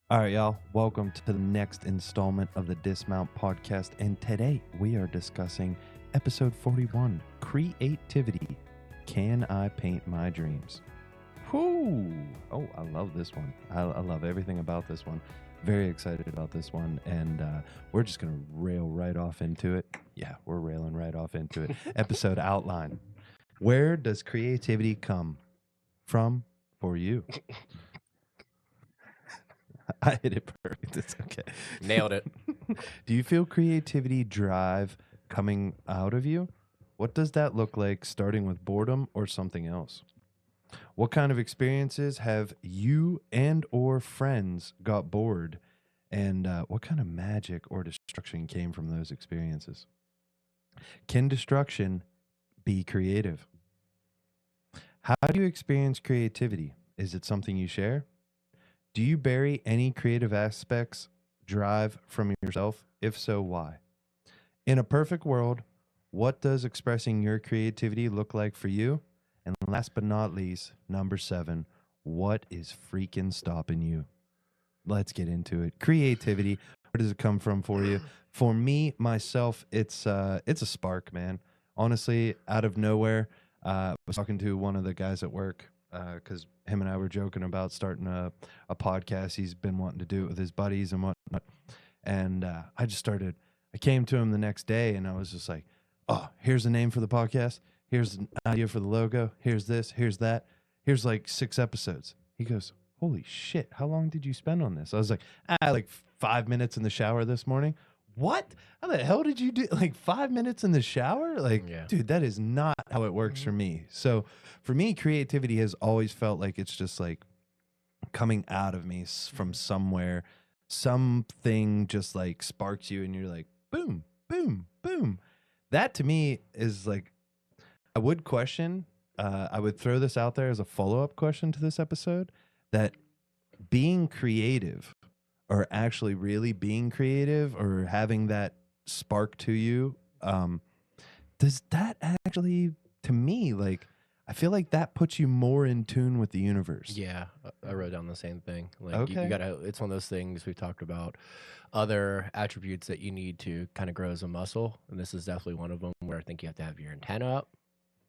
All right, y'all. Welcome to the next installment of the Dismount podcast. And today we are discussing episode 41 Creativity. Can I paint my dreams? Whoo! Oh, I love this one. I love everything about this one. Very excited about this one. And we're just going to rail right off into it. Yeah, we're railing right off into it. Episode outline. Where does creativity come from for you? I hit it perfect. It's okay. Nailed it. Do you feel creativity drive coming out of you? What does that look like, starting with boredom or something else? What kind of experiences have you and or friends got bored? And what kind of magic or destruction came from those experiences? Can destruction be creative? How do you experience creativity? Is it something you share? Do you bury any creative aspects drive from yourself? If so, why? In a perfect world, what does expressing your creativity look like for you? And last but not least, number 7, what is freaking stopping you? Let's get into it. Creativity, where does it come from for you? For me, myself, it's a spark, man. Honestly, out of nowhere, I was talking to one of the guys at work because him and I were joking about starting a podcast. He's been wanting to do it with his buddies and whatnot. And I came to him the next day and I was just like, oh, here's the name for the podcast. Here's an idea for the logo. Here's this, here's that. Here's like 6 episodes. He goes, holy shit, how long did you spend on this? I was like, like 5 minutes in the shower this morning. What? How the hell did you do like 5 minutes in the shower? Like, Yeah. dude, that is not how it works for me. So for me, creativity has always felt like it's just like coming out of me from somewhere. Something just like sparks you and you're like, boom, boom, boom. That to me is like, I would question, I would throw this out there as a follow-up question to this episode, that being creative or actually really being creative or having that spark to you, does that actually, to me, like, I feel like that puts you more in tune with the universe. Yeah, I wrote down the same thing. Like you Okay. gotta, it's one of those things we've talked about. Other attributes that you need to kind of grow as a muscle, and this is definitely one of them. Where I think you have to have your antenna up.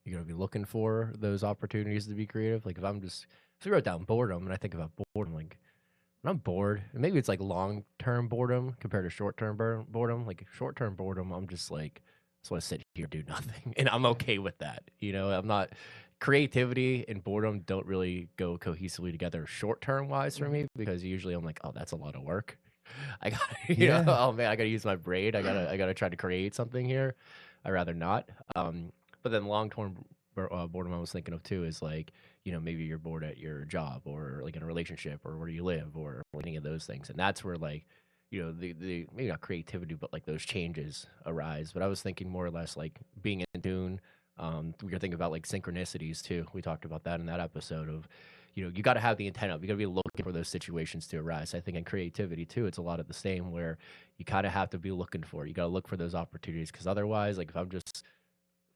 You gotta be looking for those opportunities to be creative. Like if I wrote down boredom, and I think about boredom, like when I'm bored, and maybe it's like long-term boredom compared to short-term boredom. Like short-term boredom, I'm just like, I just want to sit here and do nothing, and I'm okay with that. I'm not. Creativity and boredom don't really go cohesively together short-term wise for me because usually I'm like, oh, that's a lot of work. I got, Yeah. oh man, I gotta use my brain. I gotta try to create something here. I'd rather not. But then long-term boredom I was thinking of too is like, maybe you're bored at your job or like in a relationship or where you live or any of those things. And that's where like, the maybe not creativity, but like those changes arise. But I was thinking more or less like being in tune. We were thinking about like synchronicities too. We talked about that in that episode of, you got to have the intent up. You got to be looking for those situations to arise. I think in creativity too, it's a lot of the same where you kind of have to be looking for it. You got to look for those opportunities because otherwise, like if I'm just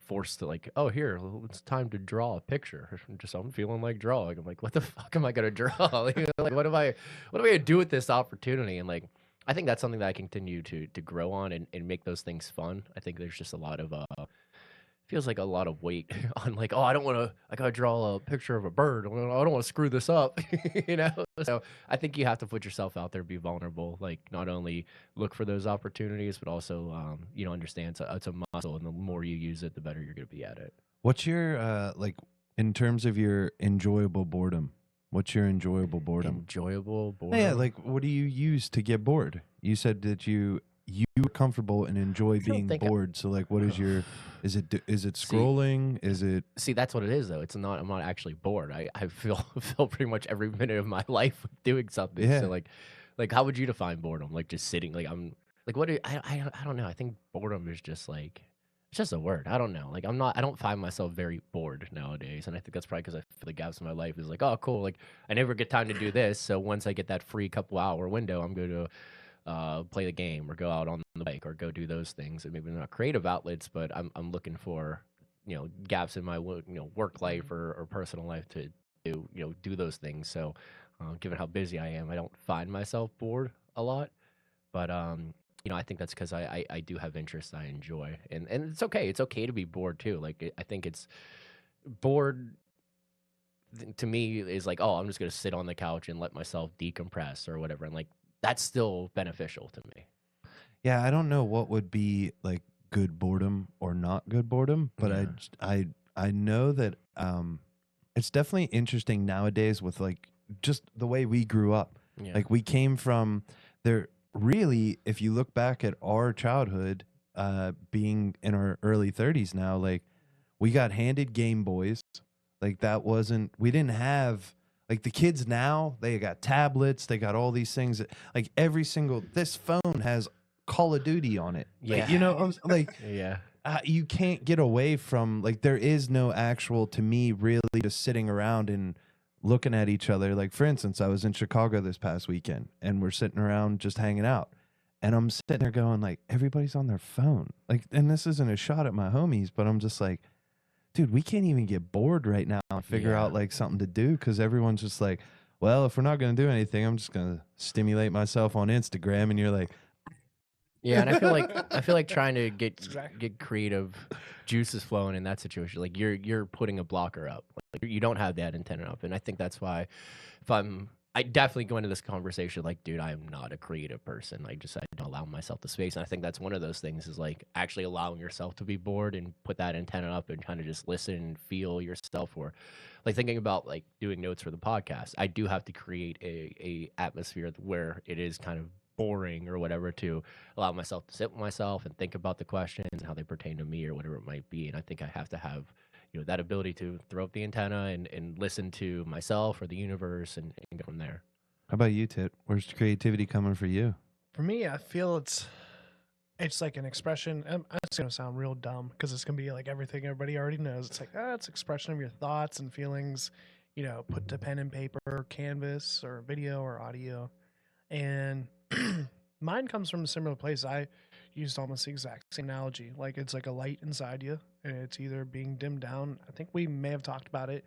forced to like, oh, here, it's time to draw a picture. I'm feeling like drawing. I'm like, what the fuck am I gonna draw? Like, what am I gonna do with this opportunity? And like, I think that's something that I continue to grow on and make those things fun. I think there's just a lot of feels like a lot of weight on like, oh, I gotta draw a picture of a bird. I don't want to screw this up, So I think you have to put yourself out there, be vulnerable, like not only look for those opportunities, but also, understand it's a muscle, and the more you use it, the better you're gonna be at it. What's your, like, in terms of your enjoyable boredom? What's your enjoyable boredom? Enjoyable Yeah, boredom. like what do you use to get bored? You said that you are comfortable and enjoy I don't being think. bored. So like what is your, is it See, scrolling? Is it see, that's what it is though. It's not. I'm not actually bored. I feel feel pretty much every minute of my life doing something. So yeah. like how would you define boredom? Like just sitting. Like I'm like what? I don't know. I think boredom is just like it's just a word. I don't know. Like I'm not. I don't find myself very bored nowadays, and I think that's probably because I feel the gaps in my life is like, oh, cool. Like I never get time to do this. So once I get that free couple hour window, I'm going to play the game or go out on the bike or go do those things. And maybe they're not creative outlets, but I'm looking for gaps in my work life or personal life to do do those things. So Given how busy I am, I don't find myself bored a lot. But I think that's because I do have interests I enjoy, and it's okay. It's okay to be bored too. Like I think it's bored to me is like, oh, I'm just gonna sit on the couch and let myself decompress or whatever, and like that's still beneficial to me. Yeah, I don't know what would be like good boredom or not good boredom, but Yeah, I know that it's definitely interesting nowadays with like just the way we grew up. yeah, Like we came from there really, if you look back at our childhood, being in our early 30s now, like we got handed Game Boys. Like that wasn't we didn't have like the kids now, they got tablets, they got all these things that, like every single this phone has Call of Duty on it. Like, yeah, like yeah, you can't get away from like there is no actual to me really just sitting around and looking at each other. Like for instance, I was in Chicago this past weekend and we're sitting around just hanging out. And I'm sitting there going like everybody's on their phone. Like and this isn't a shot at my homies, but I'm just like, dude, we can't even get bored right now and figure yeah. out like something to do because everyone's just like, well, if we're not going to do anything, I'm just going to stimulate myself on Instagram. And you're like, Yeah, and I feel like trying to That's exactly. get creative juices flowing in that situation. Like you're putting a blocker up. Like you don't have that antenna up, and I think that's why if I definitely go into this conversation like, dude, I am not a creative person. I don't allow myself the space, and I think that's one of those things is like actually allowing yourself to be bored and put that antenna up and kind of just listen and feel yourself. Or like thinking about like doing notes for the podcast, I do have to create a atmosphere where it is kind of boring or whatever to allow myself to sit with myself and think about the questions and how they pertain to me or whatever it might be. And I think I have to have, that ability to throw up the antenna and listen to myself or the universe and go from there. how about you, Tit? Where's the creativity coming for you? For me, I feel it's like an expression. It's gonna sound real dumb because it's gonna be like everything everybody already knows. It's like it's expression of your thoughts and feelings. Put to pen and paper, or canvas, or video or audio, and mine comes from a similar place. I used almost the exact same analogy. Like it's like a light inside you, and it's either being dimmed down. I think we may have talked about it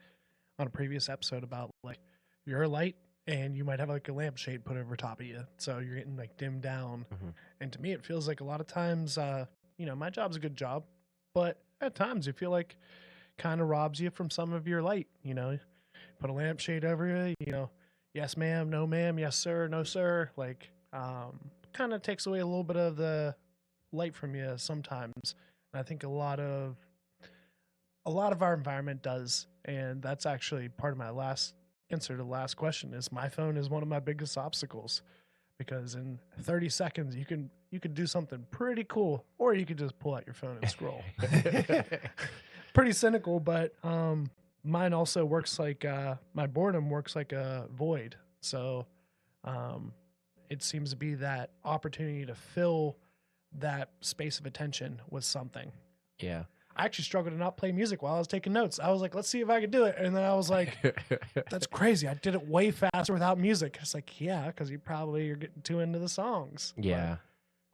on a previous episode about like you're a light and you might have like a lampshade put over top of you, so you're getting like dimmed down. Mhm. And to me, it feels like a lot of times, my job's a good job, but at times you feel like kind of robs you from some of your light. Put a lampshade over you. Yes, ma'am, no, ma'am, yes, sir, no, sir. Like, kind of takes away a little bit of the light from you sometimes. And I think a lot of our environment does, and that's actually part of my last answer to the last question. Is my phone is one of my biggest obstacles because in 30 seconds you can do something pretty cool, or you could just pull out your phone and scroll. Pretty cynical, but mine also works like my boredom works like a void. So it seems to be that opportunity to fill that space of attention with something. Yeah. I actually struggled to not play music while I was taking notes. I was like, let's see if I could do it. And then I was like, that's crazy. I did it way faster without music. It's like, yeah, because you're getting too into the songs. Yeah.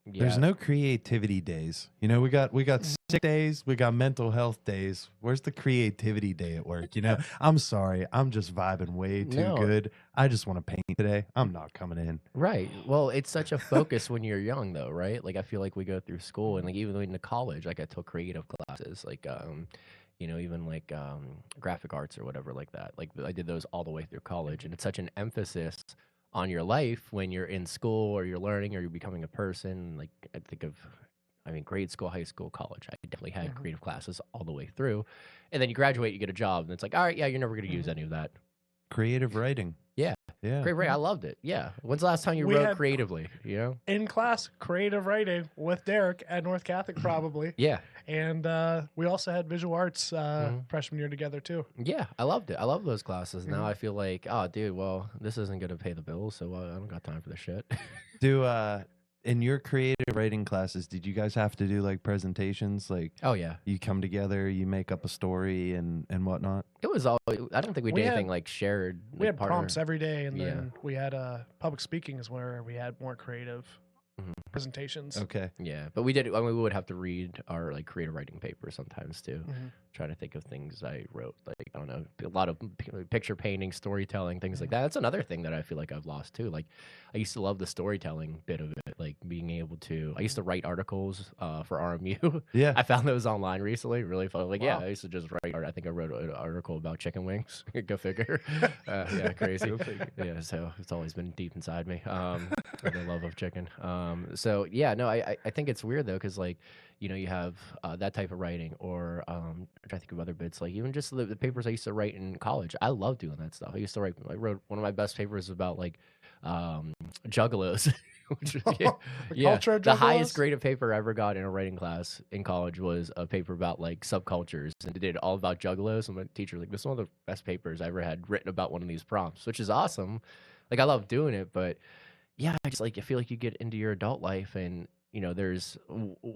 There's no creativity days. We got sick days, we got mental health days. Where's the creativity day at work? I'm sorry, I'm just vibing way too No. good. I just want to paint today. I'm not coming in. Right. Well, it's such a focus when you're young, though, right? Like I feel like we go through school and like even into college, like I took creative classes, like even like graphic arts or whatever like that. Like I did those all the way through college, and it's such an emphasis on your life when you're in school or you're learning or you're becoming a person. Like I think of, grade school, high school, college. I definitely had creative classes all the way through, and then you graduate, you get a job, and it's like, all right, yeah, you're never going to use any of that. Creative writing. Yeah. Yeah. Great, I loved it. Yeah. When's the last time you We wrote had- creatively? In class, creative writing with Derek at North Catholic, probably. Yeah. And we also had visual arts freshman year together, too. Yeah, I loved it. I love those classes. Now I feel like, oh, dude, well, this isn't going to pay the bills, so I don't got time for this shit. Do in your creative writing classes, did you guys have to do like presentations? Like, Oh, yeah. you come together, you make up a story and whatnot? It was all, I don't think we We did had- anything like shared. We like, had partner. prompts every day, and Yeah. then we had public speaking is where we had more creative. presentations. Okay. Yeah, but we did. I mean, we would have to read our like creative writing paper sometimes too. Trying to think of things I wrote, like I don't know, a lot of picture painting, storytelling, things like that. That's another thing that I feel like I've lost too. Like I used to love the storytelling bit of it, like being able to. I used to write articles for RMU. Yeah. I found those online recently. Really fun. Like yeah, Wow. I used to just write. I think I wrote an article about chicken wings. Go figure. Yeah, crazy. Go figure. Yeah, so it's always been deep inside me. The love of chicken. So yeah, no, I think it's weird though, because like, you know, you have that type of writing, or I'm trying to think of other bits, like even just the papers I used to write in college. I love doing that stuff. I wrote one of my best papers about like juggalos. Which is, yeah, Culture of the highest juggalos? grade of paper I ever got in a writing class in college was a paper about like subcultures, and it did all about juggalos. And my teacher was like, this is one of the best papers I ever had written about one of these prompts, which is awesome. Like I love doing it, but yeah, I just like I feel like you get into your adult life, and you know, there's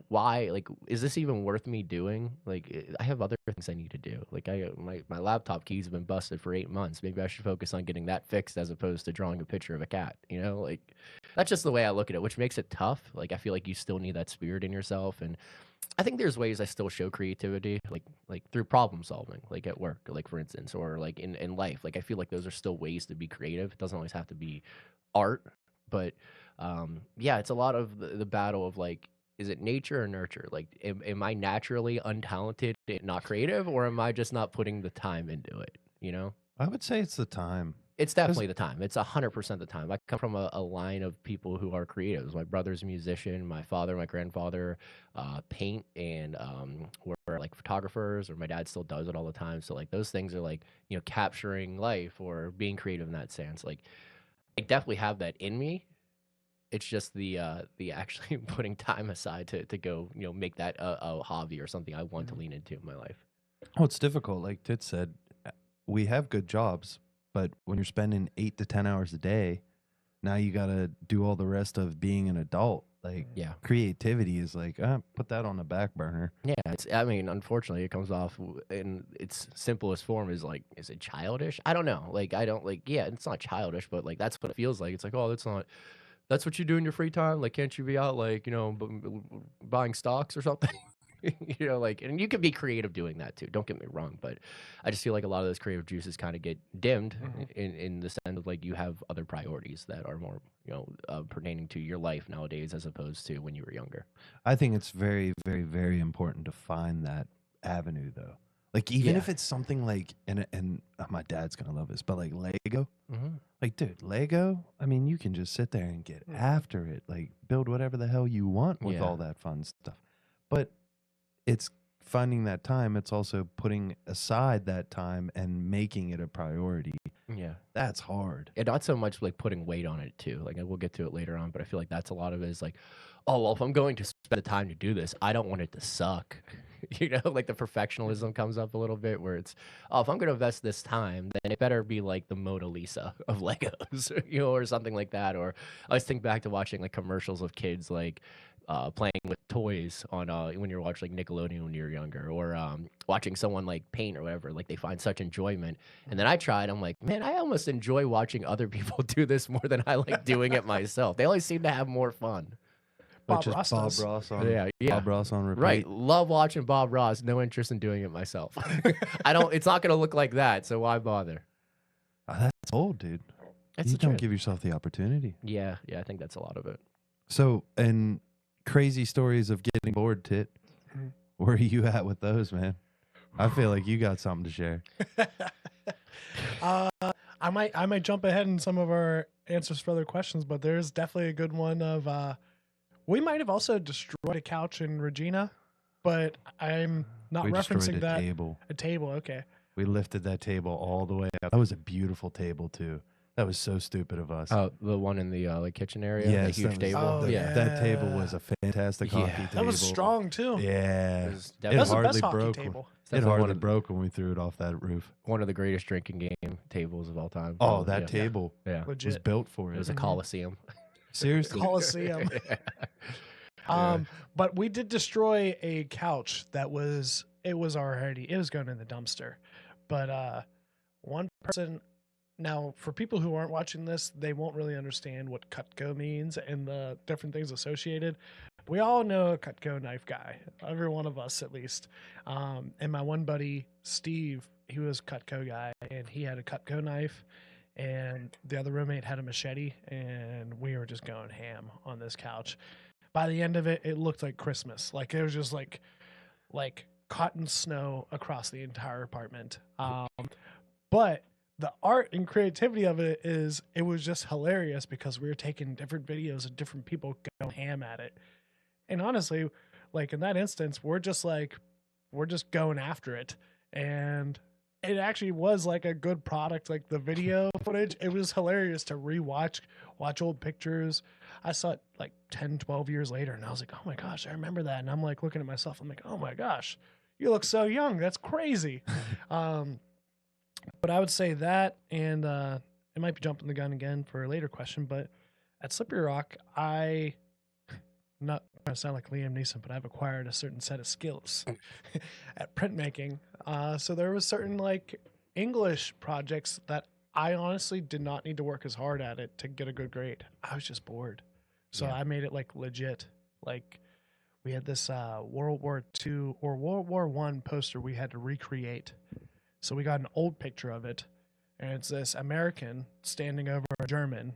why like is this even worth me doing? Like I have other things I need to do. Like my laptop keys have been busted for 8 months. Maybe I should focus on getting that fixed as opposed to drawing a picture of a cat. You know, like that's just the way I look at it, which makes it tough. Like I feel like you still need that spirit in yourself, and I think there's ways I still show creativity, like through problem solving, like at work, like for instance, or like in life. Like I feel like those are still ways to be creative. It doesn't always have to be art, but yeah, it's a lot of the battle of like, is it nature or nurture? Like, am I naturally untalented and not creative, or am I just not putting the time into it? You know? I would say it's the time. It's definitely the time. It's 100% the time. I come from a line of people who are creatives. My brother's a musician. My father, my grandfather, paint and were like photographers. Or my dad still does it all the time. So like those things are like, you know, capturing life or being creative in that sense. Like I definitely have that in me. It's just the actually putting time aside to go, you know, make that a hobby or something I want to lean into in my life. Oh, it's difficult. Like Tit said, we have good jobs, but when you're spending 8 to 10 hours a day, now you got to do all the rest of being an adult. Like Yeah. creativity is like, put that on the back burner. Yeah, I mean, unfortunately, it comes off in its simplest form is like, is it childish? I don't know. Like, I don't like, yeah, it's not childish, but like, that's what it feels like. It's like, oh, that's what you do in your free time. Like, can't you be out, like, you know, buying stocks or something? You know, like, and you can be creative doing that too. Don't get me wrong, but I just feel like a lot of those creative juices kind of get dimmed in the sense of like you have other priorities that are more, you know, pertaining to your life nowadays as opposed to when you were younger. I think it's very, very, very important to find that avenue, though. Like, even if it's something like, and my dad's going to love this, but like Lego. Like, dude, Lego, I mean, you can just sit there and get after it. Like, build whatever the hell you want with all that fun stuff. But it's finding that time. It's also putting aside that time and making it a priority. Yeah. That's hard. And not so much like putting weight on it too. Like we'll get to it later on, but I feel like that's a lot of it is like, oh, well, if I'm going to spend the time to do this, I don't want it to suck. You know, like the perfectionism comes up a little bit where it's, oh, if I'm going to invest this time, then it better be like the Mona Lisa of Legos, you know, or something like that. Or I always think back to watching like commercials of kids like playing with toys on when you're watching like Nickelodeon when you're younger, or watching someone like paint or whatever. Like they find such enjoyment, and then I tried. I'm like, man, I almost enjoy watching other people do this more than I like doing it myself. They always seem to have more fun. Bob Which is Ross Bob does. Ross on Yeah. Bob Ross on repeat. Right, love watching Bob Ross. No interest in doing it myself. I don't. It's not going to look like that, so why bother? That's old, dude. It's You the don't truth. give yourself the opportunity. Yeah, I think that's a lot of it. So, and crazy stories of getting bored, Tit. Where are you at with those, man? I feel like you got something to share. I might jump ahead in some of our answers for other questions, but there's definitely a good one of we might have also destroyed a couch in Regina, but I'm not We destroyed referencing a that. table. A table, okay. We lifted that table all the way up. That was a beautiful table, too. That was so stupid of us. Oh, the one in the like kitchen area, Yes, the huge that was- table. Oh, yeah, That table was a fantastic Yeah. hockey table. That was strong too. Yeah. It was It That was the hardly best hockey broke. table. It's It definitely hardly broke when we threw it off that roof. one of the greatest drinking game tables of all time. Oh, Probably, that yeah. table Yeah, was Legit. built for it it. was a coliseum. Seriously? Coliseum. But we did destroy a couch that was going in the dumpster. But one person Now, for people who aren't watching this, they won't really understand what Cutco means and the different things associated. We all know a Cutco knife guy, every one of us at least. And my one buddy, Steve, he was a Cutco guy, and he had a Cutco knife, and the other roommate had a machete, and we were just going ham on this couch. By the end of it, it looked like Christmas. Like it was just like cotton snow across the entire apartment. But the art and creativity of it was just hilarious because we were taking different videos of different people going ham at it. And honestly, like in that instance, we're just going after it. And it actually was like a good product. Like the video footage, it was hilarious to watch old pictures. I saw it like 10, 12 years later, and I was like, oh my gosh, I remember that. And I'm like looking at myself, I'm like, oh my gosh, you look so young. That's crazy. But I would say that, and it might be jumping the gun again for a later question, but at Slippery Rock, not going to sound like Liam Neeson, but I've acquired a certain set of skills at printmaking. So there was certain like English projects that I honestly did not need to work as hard at it to get a good grade. I was just bored. So I made it like legit. Like we had this World War II or World War I poster we had to recreate. So we got an old picture of it, and it's this American standing over a German.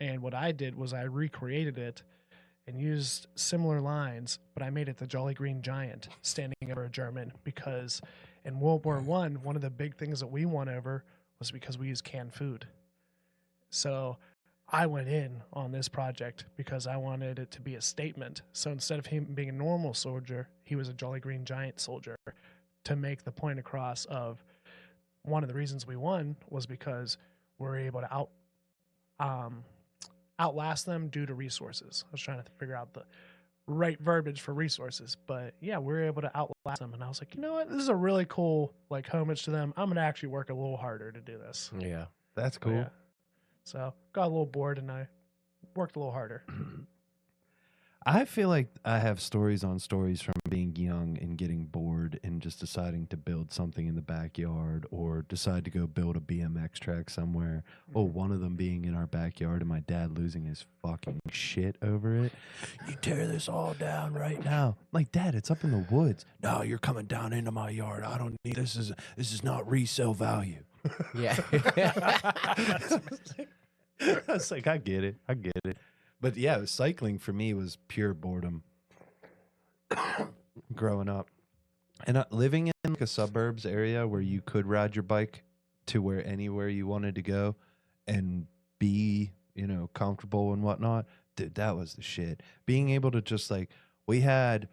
And what I did was I recreated it and used similar lines, but I made it the Jolly Green Giant standing over a German because in World War I, one of the big things that we won over was because we used canned food. So I went in on this project because I wanted it to be a statement. So instead of him being a normal soldier, he was a Jolly Green Giant soldier to make the point across of one of the reasons we won was because we're able to outlast them due to resources. I was trying to figure out the right verbiage for resources, but yeah, we were able to outlast them. And I was like, you know what? This is a really cool like homage to them. I'm going to actually work a little harder to do this. Yeah. That's cool. Yeah. So got a little bored and I worked a little harder. I feel like I have stories on stories from being young and getting bored and just deciding to build something in the backyard or decide to go build a BMX track somewhere. Oh, one of them being in our backyard and my dad losing his fucking shit over it. You tear this all down right now. I'm like, Dad, it's up in the woods. No, you're coming down into my yard. I don't need this. Is not resale value. Yeah. I was like, I get it. But yeah, cycling for me was pure boredom growing up. And living in like a suburbs area where you could ride your bike to where anywhere you wanted to go and be, comfortable and whatnot, dude, that was the shit. Being able to just like, we had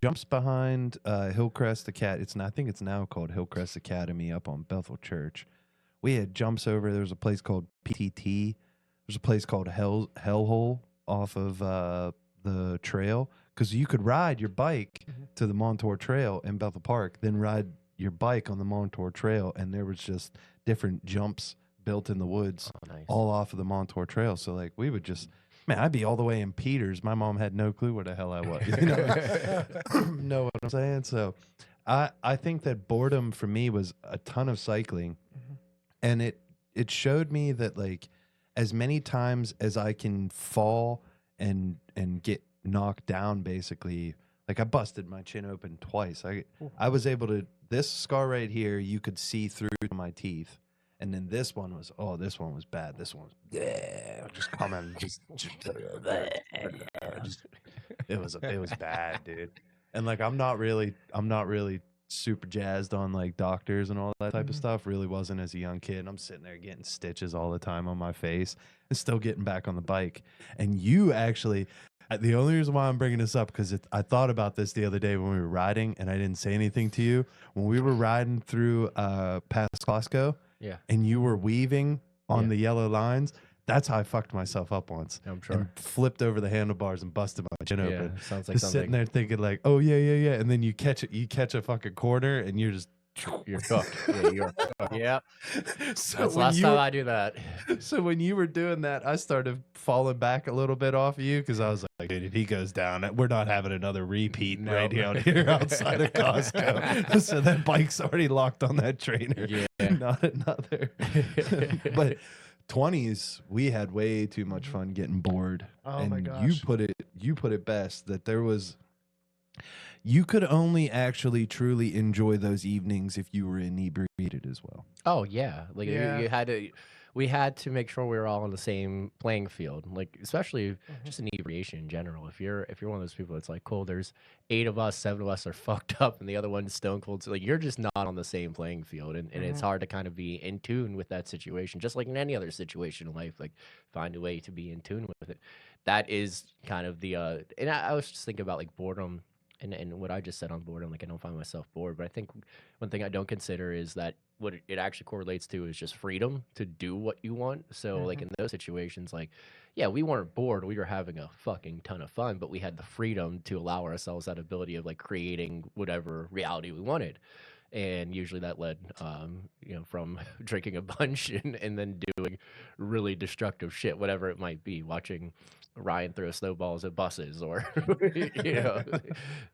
jumps behind Hillcrest I think it's now called Hillcrest Academy up on Bethel Church. We had jumps over. There was a place called PTT. There's a place called Hellhole off of the trail because you could ride your bike to the Montour Trail in Bethel Park, then ride your bike on the Montour Trail, and there was just different jumps built in the woods all off of the Montour Trail. So like we would just, man, I'd be all the way in Peters. My mom had no clue where the hell I was. Know what I'm saying? So I think that boredom for me was a ton of cycling, and it showed me that like, as many times as I can fall and get knocked down, basically, like I busted my chin open twice. I was able to, this scar right here, you could see through my teeth. And then this one was bad. This one was, just coming. It was bad, dude. And like, I'm not really super jazzed on like doctors and all that type of stuff. Really wasn't as a young kid. I'm sitting there getting stitches all the time on my face and still getting back on the bike. And you actually, the only reason why I'm bringing this up, because I thought about this the other day when we were riding and I didn't say anything to you. When we were riding through past Costco, and you were weaving on the yellow lines, that's how I fucked myself up once. I'm sure. And flipped over the handlebars and busted my chin open. Sounds like just something. sitting there thinking like, oh yeah. And then you catch a fucking corner and you're just You're cooked. Yeah, you're cooked. Yeah. So That's the when last you time were, I do that. so when you were doing that, I started falling back a little bit off of you because I was like, dude, if he goes down, we're not having another repeat right No. out here outside of Costco. So that bike's already locked on that trainer. Yeah. Not another. But 20s, we had way too much fun getting bored. Oh and my you gosh. put it best that you could only actually truly enjoy those evenings if you were inebriated as well. Oh yeah, like Yeah. you had to. We had to make sure we were all on the same playing field, like especially just inebriation in general. If you're one of those people that's like, cool, there's 8 of us, 7 of us are fucked up, and the other one's stone cold. So like you're just not on the same playing field, and it's hard to kind of be in tune with that situation, just like in any other situation in life. Like find a way to be in tune with it. That is kind of the and I was just thinking about like boredom. And what I just said on boredom, like I don't find myself bored, but I think one thing I don't consider is that what it actually correlates to is just freedom to do what you want. So like in those situations, like yeah, we weren't bored, we were having a fucking ton of fun, but we had the freedom to allow ourselves that ability of like creating whatever reality we wanted. And usually that led from drinking a bunch and then doing really destructive shit, whatever it might be, watching Ryan throw snowballs at buses or you know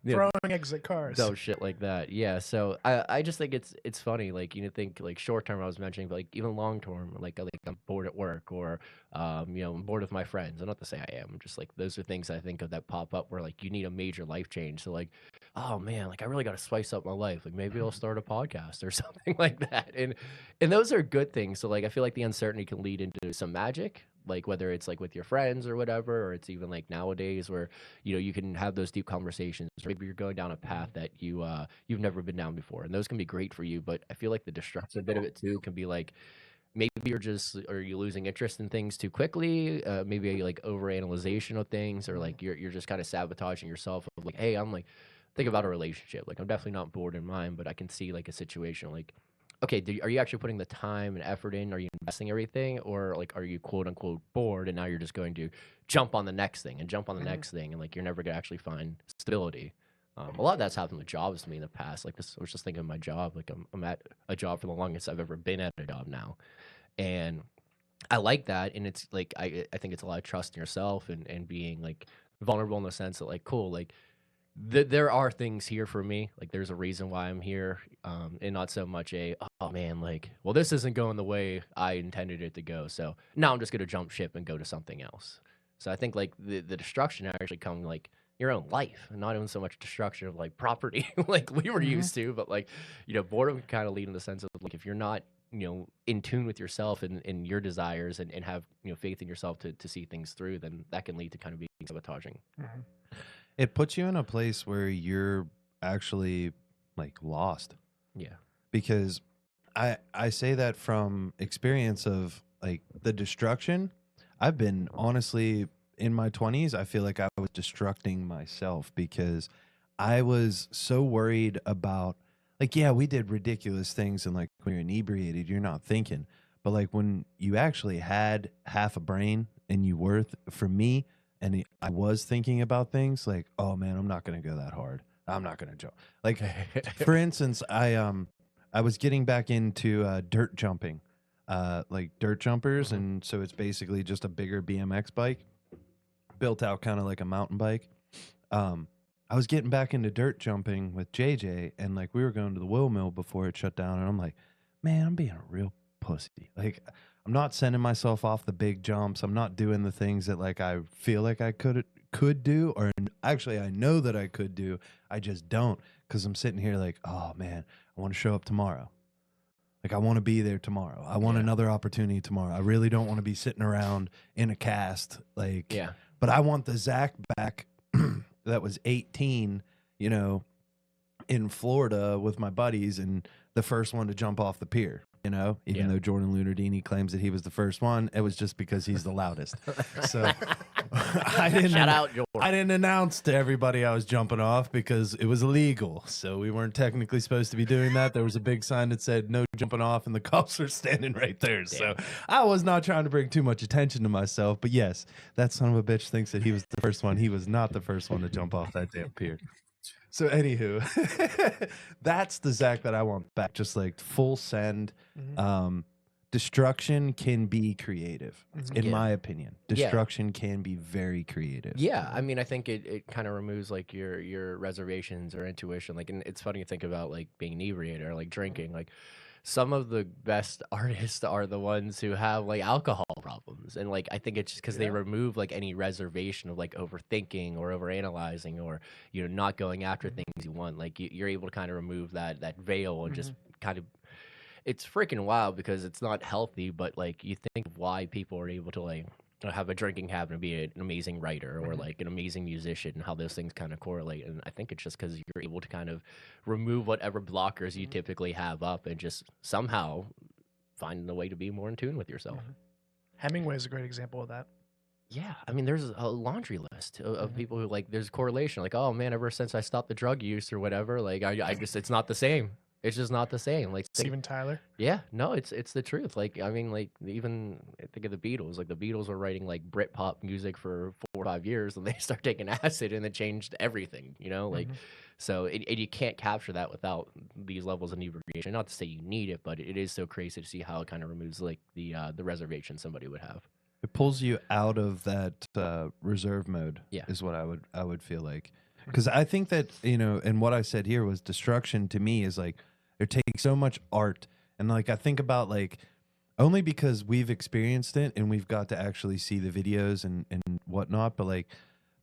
Throwing eggs at cars. so shit like that. Yeah. So I just think it's funny. Like think like short term I was mentioning, but like even long term, like I'm bored at work or I'm bored with my friends. I'm not to say I am. Just like those are things I think of that pop up where like you need a major life change. So like, oh man, like I really got to spice up my life. Like maybe I'll start a podcast or something like that. And those are good things. So like I feel like the uncertainty can lead into some magic, like whether it's like with your friends or whatever, or it's even like nowadays where you can have those deep conversations, or maybe you're going down a path that you've never been down before, and those can be great for you. But I feel like the destructive bit of it too can be like maybe are you losing interest in things too quickly, maybe like overanalyzation of things, or like you're just kind of sabotaging yourself of like, hey, I'm like, think about a relationship, like I'm definitely not bored in mine, but I can see like a situation like, okay, are you actually putting the time and effort in? Are you investing everything? Or like, are you quote unquote bored and now you're just going to jump on the next thing and jump on the next thing? And like, you're never going to actually find stability. A lot of that's happened with jobs to me in the past. Like this, I was just thinking of my job. Like I'm at a job for the longest I've ever been at a job now. And I like that. And it's like, I think it's a lot of trust in yourself and being like vulnerable in the sense that like, cool, like, there are things here for me. Like there's a reason why I'm here, and not so much oh man, like, well, this isn't going the way I intended it to go. So now I'm just gonna jump ship and go to something else. So I think like the destruction actually come like your own life, and not even so much destruction of like property like we were used to, but like boredom can kind of lead in the sense of like if you're not in tune with yourself and your desires and have faith in yourself to see things through, then that can lead to kind of being sabotaging. It puts you in a place where you're actually like lost. Yeah. Because I say that from experience of like the destruction. I've been honestly in my 20s, I feel like I was destructing myself because I was so worried about like, yeah, we did ridiculous things and like when you're inebriated, you're not thinking. But like when you actually had half a brain and you were for me, and I was thinking about things like, oh man, I'm not going to go that hard. I'm not going to jump. Like, for instance, I was getting back into dirt jumping, like dirt jumpers, and so it's basically just a bigger BMX bike, built out kind of like a mountain bike. I was getting back into dirt jumping with JJ, and like we were going to the wheel mill before it shut down, and I'm like, man, I'm being a real pussy. Like, I'm not sending myself off the big jumps. I'm not doing the things that like I feel like I could do, or actually I know that I could do. I just don't, because I'm sitting here like, oh man, I want to show up tomorrow. Like I want to be there tomorrow. I want another opportunity tomorrow. I really don't want to be sitting around in a cast. Like, but I want the Zach back that was 18, in Florida with my buddies and the first one to jump off the pier. Even though Jordan Lunardini claims that he was the first one, it was just because he's the loudest. So I didn't announce to everybody I was jumping off because it was illegal. So we weren't technically supposed to be doing that. There was a big sign that said no jumping off, and the cops were standing right there. Damn. So I was not trying to bring too much attention to myself. But yes, that son of a bitch thinks that he was the first one. He was not the first one to jump off that damn pier. So anywho, that's the Zach that I want back. Just like full send. Destruction can be creative, in Yeah. my opinion. Yeah. Destruction can be very creative. Yeah, I mean, I think it kind of removes like your reservations or intuition. Like, and it's funny to think about like being inebriated or like drinking. Like, some of the best artists are the ones who have like alcohol problems, and like I think it's just because they remove like any reservation of like overthinking or overanalyzing or not going after things you want. Like you're able to kind of remove that veil and just kind of. It's freaking wild because it's not healthy, but like you think of why people are able to like have a drinking habit and be an amazing writer or like an amazing musician and how those things kind of correlate. And I think it's just because you're able to kind of remove whatever blockers you typically have up and just somehow find a way to be more in tune with yourself. Hemingway is a great example of that. Yeah, I mean, there's a laundry list of people who like. There's correlation, like, oh man, ever since I stopped the drug use or whatever, like I just it's not the same. It's just not the same. Like Steven Tyler. Yeah, no, it's the truth. Like, I mean, like even think of the Beatles. Like the Beatles were writing like Britpop music for 4 or 5 years, and they start taking acid, and it changed everything. Like so you can't capture that without these levels of inebriation. Not to say you need it, but it is so crazy to see how it kind of removes like the reservation somebody would have. It pulls you out of that reserve mode. Yeah. Is what I would feel like. Because I think that, and what I said here was destruction to me is like they're taking so much art. And like I think about like only because we've experienced it and we've got to actually see the videos and whatnot, but like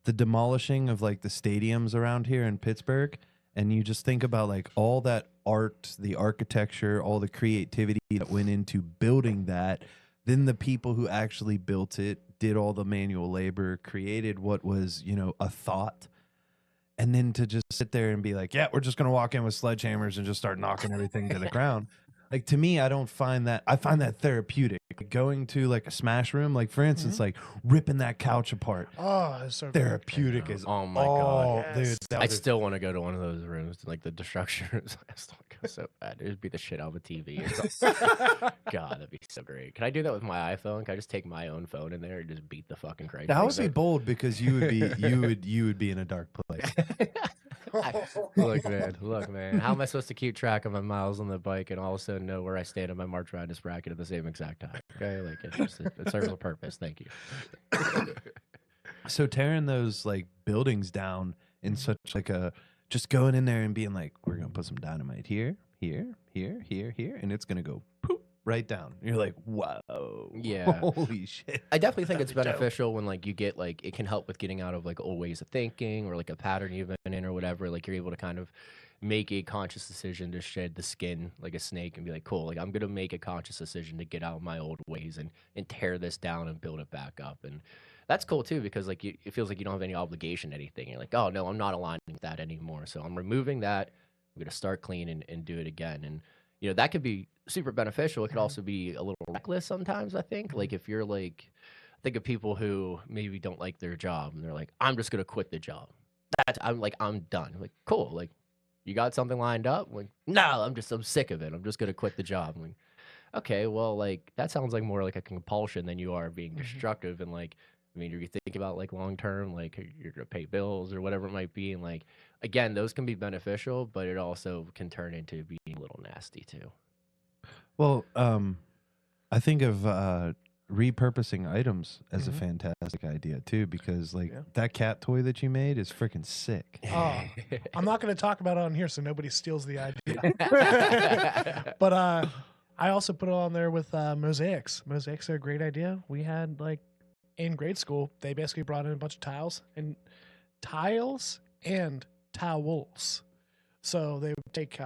the demolishing of like the stadiums around here in Pittsburgh. And you just think about like all that art, the architecture, all the creativity that went into building that. Then the people who actually built it did all the manual labor, created what was, a thought. And then to just sit there and be like, yeah, we're just going to walk in with sledgehammers and just start knocking everything to the ground. Like, to me, I find that therapeutic. Like, going to like a smash room, like for instance, like ripping that couch apart. Oh, it's so therapeutic is, oh my God. Yes. Dude. I still want to go to one of those rooms, like the destruction rooms. I still want to go so bad. It'd be the shit out of a TV. God, that'd be so great. Can I do that with my iPhone? Can I just take my own phone in there and just beat the fucking crap? That would be bold because you would be in a dark place. Look, man. How am I supposed to keep track of my miles on the bike and also know where I stand on my March Madness bracket at the same exact time? Okay, like it serves a purpose. Thank you. So tearing those like buildings down in such like a just going in there and being like, we're gonna put some dynamite here, and it's gonna go poop right down. And you're like, whoa, yeah, holy shit. I definitely think it's beneficial when like you get like it can help with getting out of like old ways of thinking or like a pattern you've been in or whatever. Like you're able to kind of make a conscious decision to shed the skin like a snake and be like, cool, like I'm gonna make a conscious decision to get out of my old ways and tear this down and build it back up. And that's cool too because like it feels like you don't have any obligation to anything. You're like, oh no, I'm not aligning with that anymore. So I'm removing that. I'm gonna start clean and do it again. And that could be super beneficial. It could also be a little reckless sometimes, I think. Like if you're like, think of people who maybe don't like their job and they're like, I'm just gonna quit the job. I'm done. I'm like, cool. Like, you got something lined up? I'm like, no, I'm sick of it. I'm just gonna quit the job. I'm like, okay, well, like that sounds like more like a compulsion than you are being destructive. And like, I mean, you think about like long term, like you're gonna pay bills or whatever it might be, and like again, those can be beneficial, but it also can turn into being a little nasty too. Well, I think of repurposing items as a fantastic idea too, because like that cat toy that you made is freaking sick. Oh, I'm not going to talk about it on here so nobody steals the idea. But I also put it on there with mosaics. Mosaics are a great idea. We had like in grade school, they basically brought in a bunch of tiles and towels. So they would take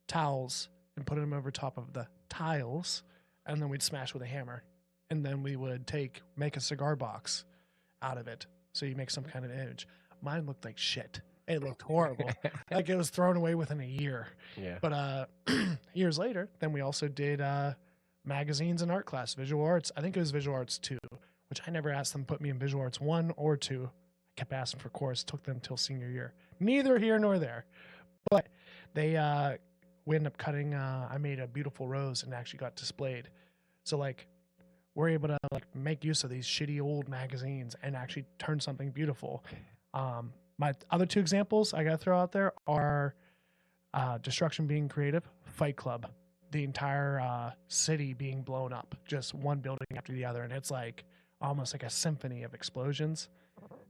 towels and put them over top of the tiles, and then we'd smash with a hammer. And then we would make a cigar box out of it. So you make some kind of image. Mine looked like shit. It looked horrible. Like it was thrown away within a year. Yeah. But years later, then we also did magazines and art class, visual arts. I think it was visual arts 2, which I never asked them to put me in visual arts 1 or 2. I kept asking for course, took them till senior year. Neither here nor there. But we ended up cutting, I made a beautiful rose and actually got displayed. So like, we're able to like make use of these shitty old magazines and actually turn something beautiful. My other two examples I got to throw out there are Destruction Being Creative, Fight Club, the entire city being blown up, just one building after the other. And it's like almost like a symphony of explosions.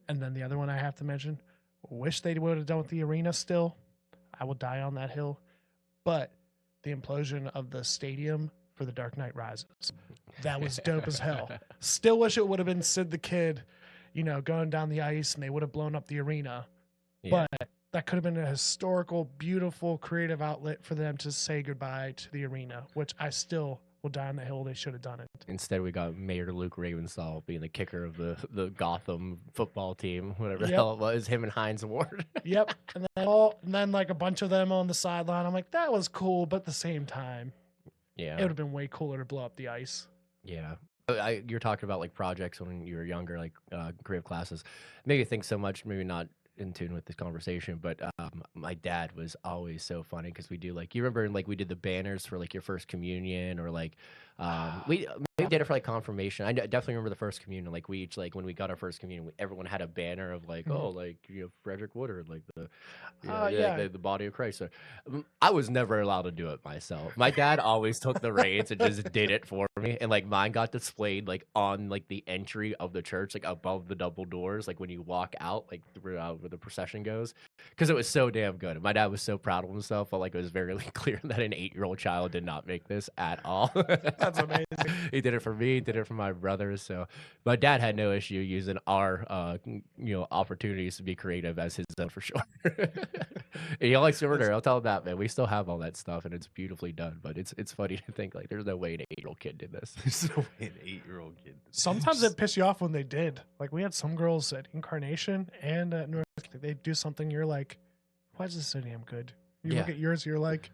And then the other one I have to mention, wish they would have done with the arena still. I will die on that hill. But the implosion of the stadium for The Dark Knight Rises, that was dope as hell. Still wish it would have been Sid the Kid, going down the ice and they would have blown up the arena. Yeah. But that could have been a historical, beautiful, creative outlet for them to say goodbye to the arena, which I still will die on the hill. They should have done it. Instead, we got Mayor Luke Ravensthal being the kicker of the Gotham football team, whatever the Yep. hell it was, him and Heinz Ward. Yep. And then like a bunch of them on the sideline. I'm like, that was cool, but at the same time, Yeah. it would have been way cooler to blow up the ice. Yeah. You're talking about like projects when you were younger, like creative classes. Maybe think so much, maybe not in tune with this conversation, but my dad was always so funny because we do like, you remember like we did the banners for like your first communion or like we did it for like confirmation. I definitely remember the first communion. Like we each, like when we got our first communion, everyone had a banner of like, oh, like Frederick Woodard, like the body of Christ. So, I was never allowed to do it myself. My dad always took the reins and just did it for me. And like mine got displayed like on like the entry of the church, like above the double doors, like when you walk out, like where the procession goes, because it was so damn good. My dad was so proud of himself, but like it was very clear that an 8-year-old child did not make this at all. That's amazing. He did it for me, did it for my brothers. So my dad had no issue using our opportunities to be creative as his own for sure. And he likes to murder. I'll tell him that, man. We still have all that stuff and it's beautifully done. But it's funny to think like there's no way an 8-year-old kid did this. There's no way an 8-year-old kid. Sometimes it pisses you off when they did. Like we had some girls at Incarnation and at North, they do something, you're like, why is this so damn good? You look at yours, you're like,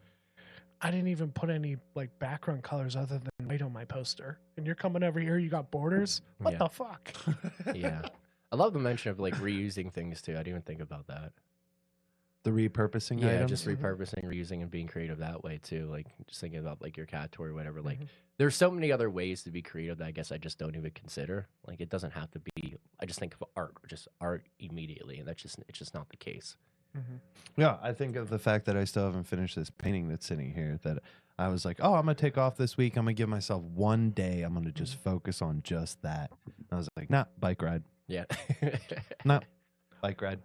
I didn't even put any like background colors other than white on my poster. And you're coming over here, you got borders? What the fuck? Yeah. I love the mention of like reusing things too. I didn't even think about that. The repurposing Yeah, items? just repurposing, reusing, and being creative that way too. Like just thinking about like your cat toy or whatever. Like there's so many other ways to be creative that I guess I just don't even consider. Like it doesn't have to be. I just think of art, or just art immediately, and it's just not the case. Yeah, I think of the fact that I still haven't finished this painting that's sitting here, that I was like, oh, I'm going to take off this week. I'm going to give myself one day. I'm going to just focus on just that. And I was like, nah, bike ride. Yeah. Nah, bike ride.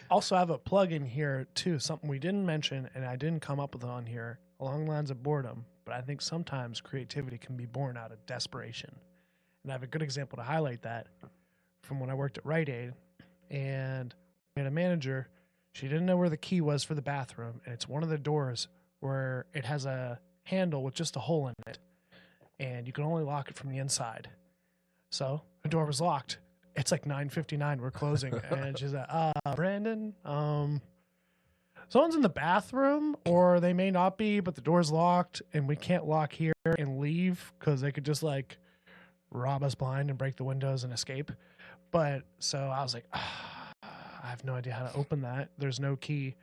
Also, I have a plug in here too, something we didn't mention and I didn't come up with on here along the lines of boredom, but I think sometimes creativity can be born out of desperation. And I have a good example to highlight that from when I worked at Rite Aid, and we had a manager. She didn't know where the key was for the bathroom, and it's one of the doors where it has a handle with just a hole in it, and you can only lock it from the inside. So the door was locked. It's like 9:59. We're closing, and she's like, Brandon, someone's in the bathroom, or they may not be, but the door's locked, and we can't lock here and leave because they could just like rob us blind and break the windows and escape. But so I was like, I have no idea how to open that. There's no key.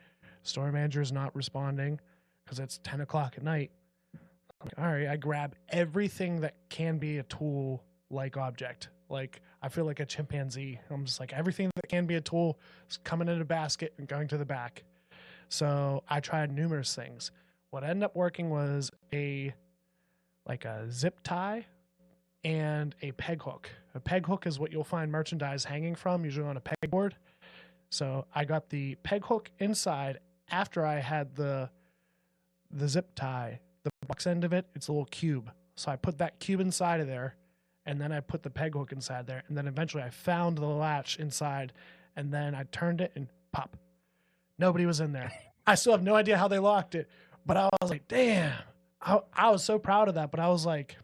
Store manager's not responding because it's 10 o'clock at night. I'm like, all right, I grab everything that can be a tool-like object. Like, I feel like a chimpanzee. I'm just like, everything that can be a tool is coming in a basket and going to the back. So I tried numerous things. What ended up working was a zip tie and a peg hook. A peg hook is what you'll find merchandise hanging from, usually on a pegboard. So I got the peg hook inside after I had the zip tie, the box end of it. It's a little cube. So I put that cube inside of there, and then I put the peg hook inside there. And then eventually I found the latch inside, and then I turned it and pop. Nobody was in there. I still have no idea how they locked it, but I was like, damn. I was so proud of that, but I was like,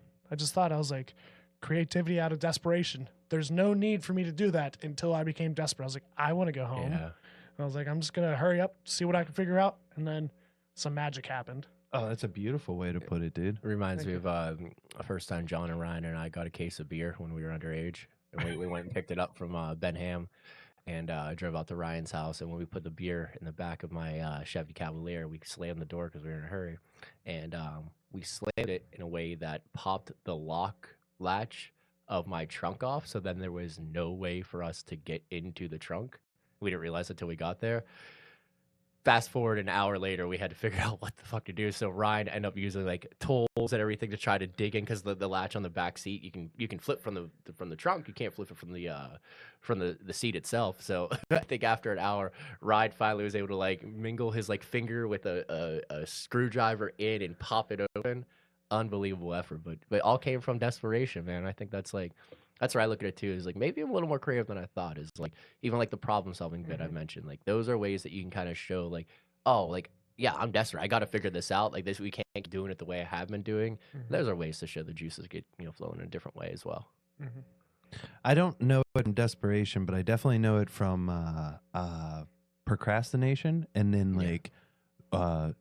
creativity out of desperation. There's no need for me to do that until I became desperate. I was like, I want to go home. Yeah. And I was like, I'm just going to hurry up, see what I can figure out. And then some magic happened. Oh, that's a beautiful way to put it, dude. It reminds me of a first time John and Ryan and I got a case of beer when we were underage. And we went and picked it up from Ben Ham and drove out to Ryan's house. And when we put the beer in the back of my Chevy Cavalier, we slammed the door because we were in a hurry. And we slammed it in a way that popped the lock latch of my trunk off. So then there was no way for us to get into the trunk. We didn't realize it until we got there. Fast forward an hour later, we had to figure out what the fuck to do. So Ryan ended up using like tools and everything to try to dig in because the latch on the back seat you can flip from the trunk. You can't flip it from the seat itself. So I think after an hour, Ryan finally was able to like mingle his like finger with a screwdriver in and pop it open. Unbelievable effort, but it all came from desperation, man. I think that's where I look at it too. Is like maybe I'm a little more creative than I thought. Is like even like the problem solving bit I mentioned. Like those are ways that you can kind of show like, oh, like yeah, I'm desperate. I got to figure this out. Like this, we can't keep doing it the way I have been doing. Those are ways to show the juices get flowing in a different way as well. I don't know it from desperation, but I definitely know it from procrastination, and then like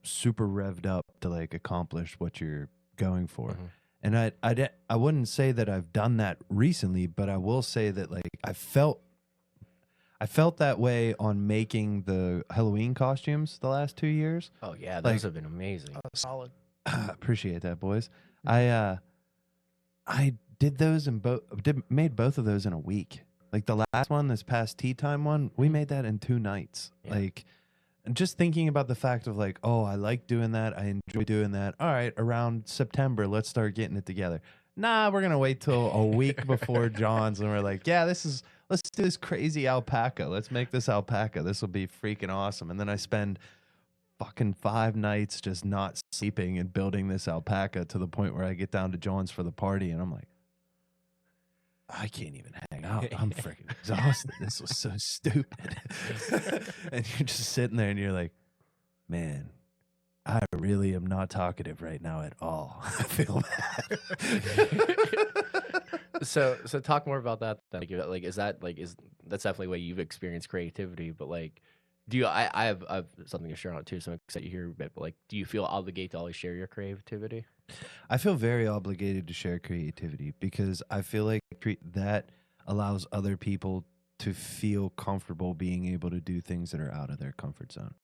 super revved up to like accomplish what you're going for. And I wouldn't say that I've done that recently, but I will say that like I felt that way on making the Halloween costumes the last 2 years. Oh yeah, those Like- have been amazing. Solid. Appreciate that, boys. I did those made both of those in a week. Like the last one, this past tea time one, we made that in 2 nights. Yeah. Like, and just thinking about the fact of like, oh, I like doing that. I enjoy doing that. All right, around September, let's start getting it together. Nah, we're gonna wait till a week before John's, and we're like, yeah, let's do this crazy alpaca. Let's make this alpaca. This will be freaking awesome. And then I spend fucking 5 nights just not sleeping and building this alpaca to the point where I get down to John's for the party, and I'm like, I can't even hang out. I'm freaking exhausted. This was so stupid. And you're just sitting there and you're like, man, I really am not talkative right now at all. I feel bad. So talk more about that. Then. Like is that's definitely the way you've experienced creativity, but like do you I have something to share on it too, so I'm excited to hear a bit, but like do you feel obligated to always share your creativity? I feel very obligated to share creativity because I feel like that allows other people to feel comfortable being able to do things that are out of their comfort zone.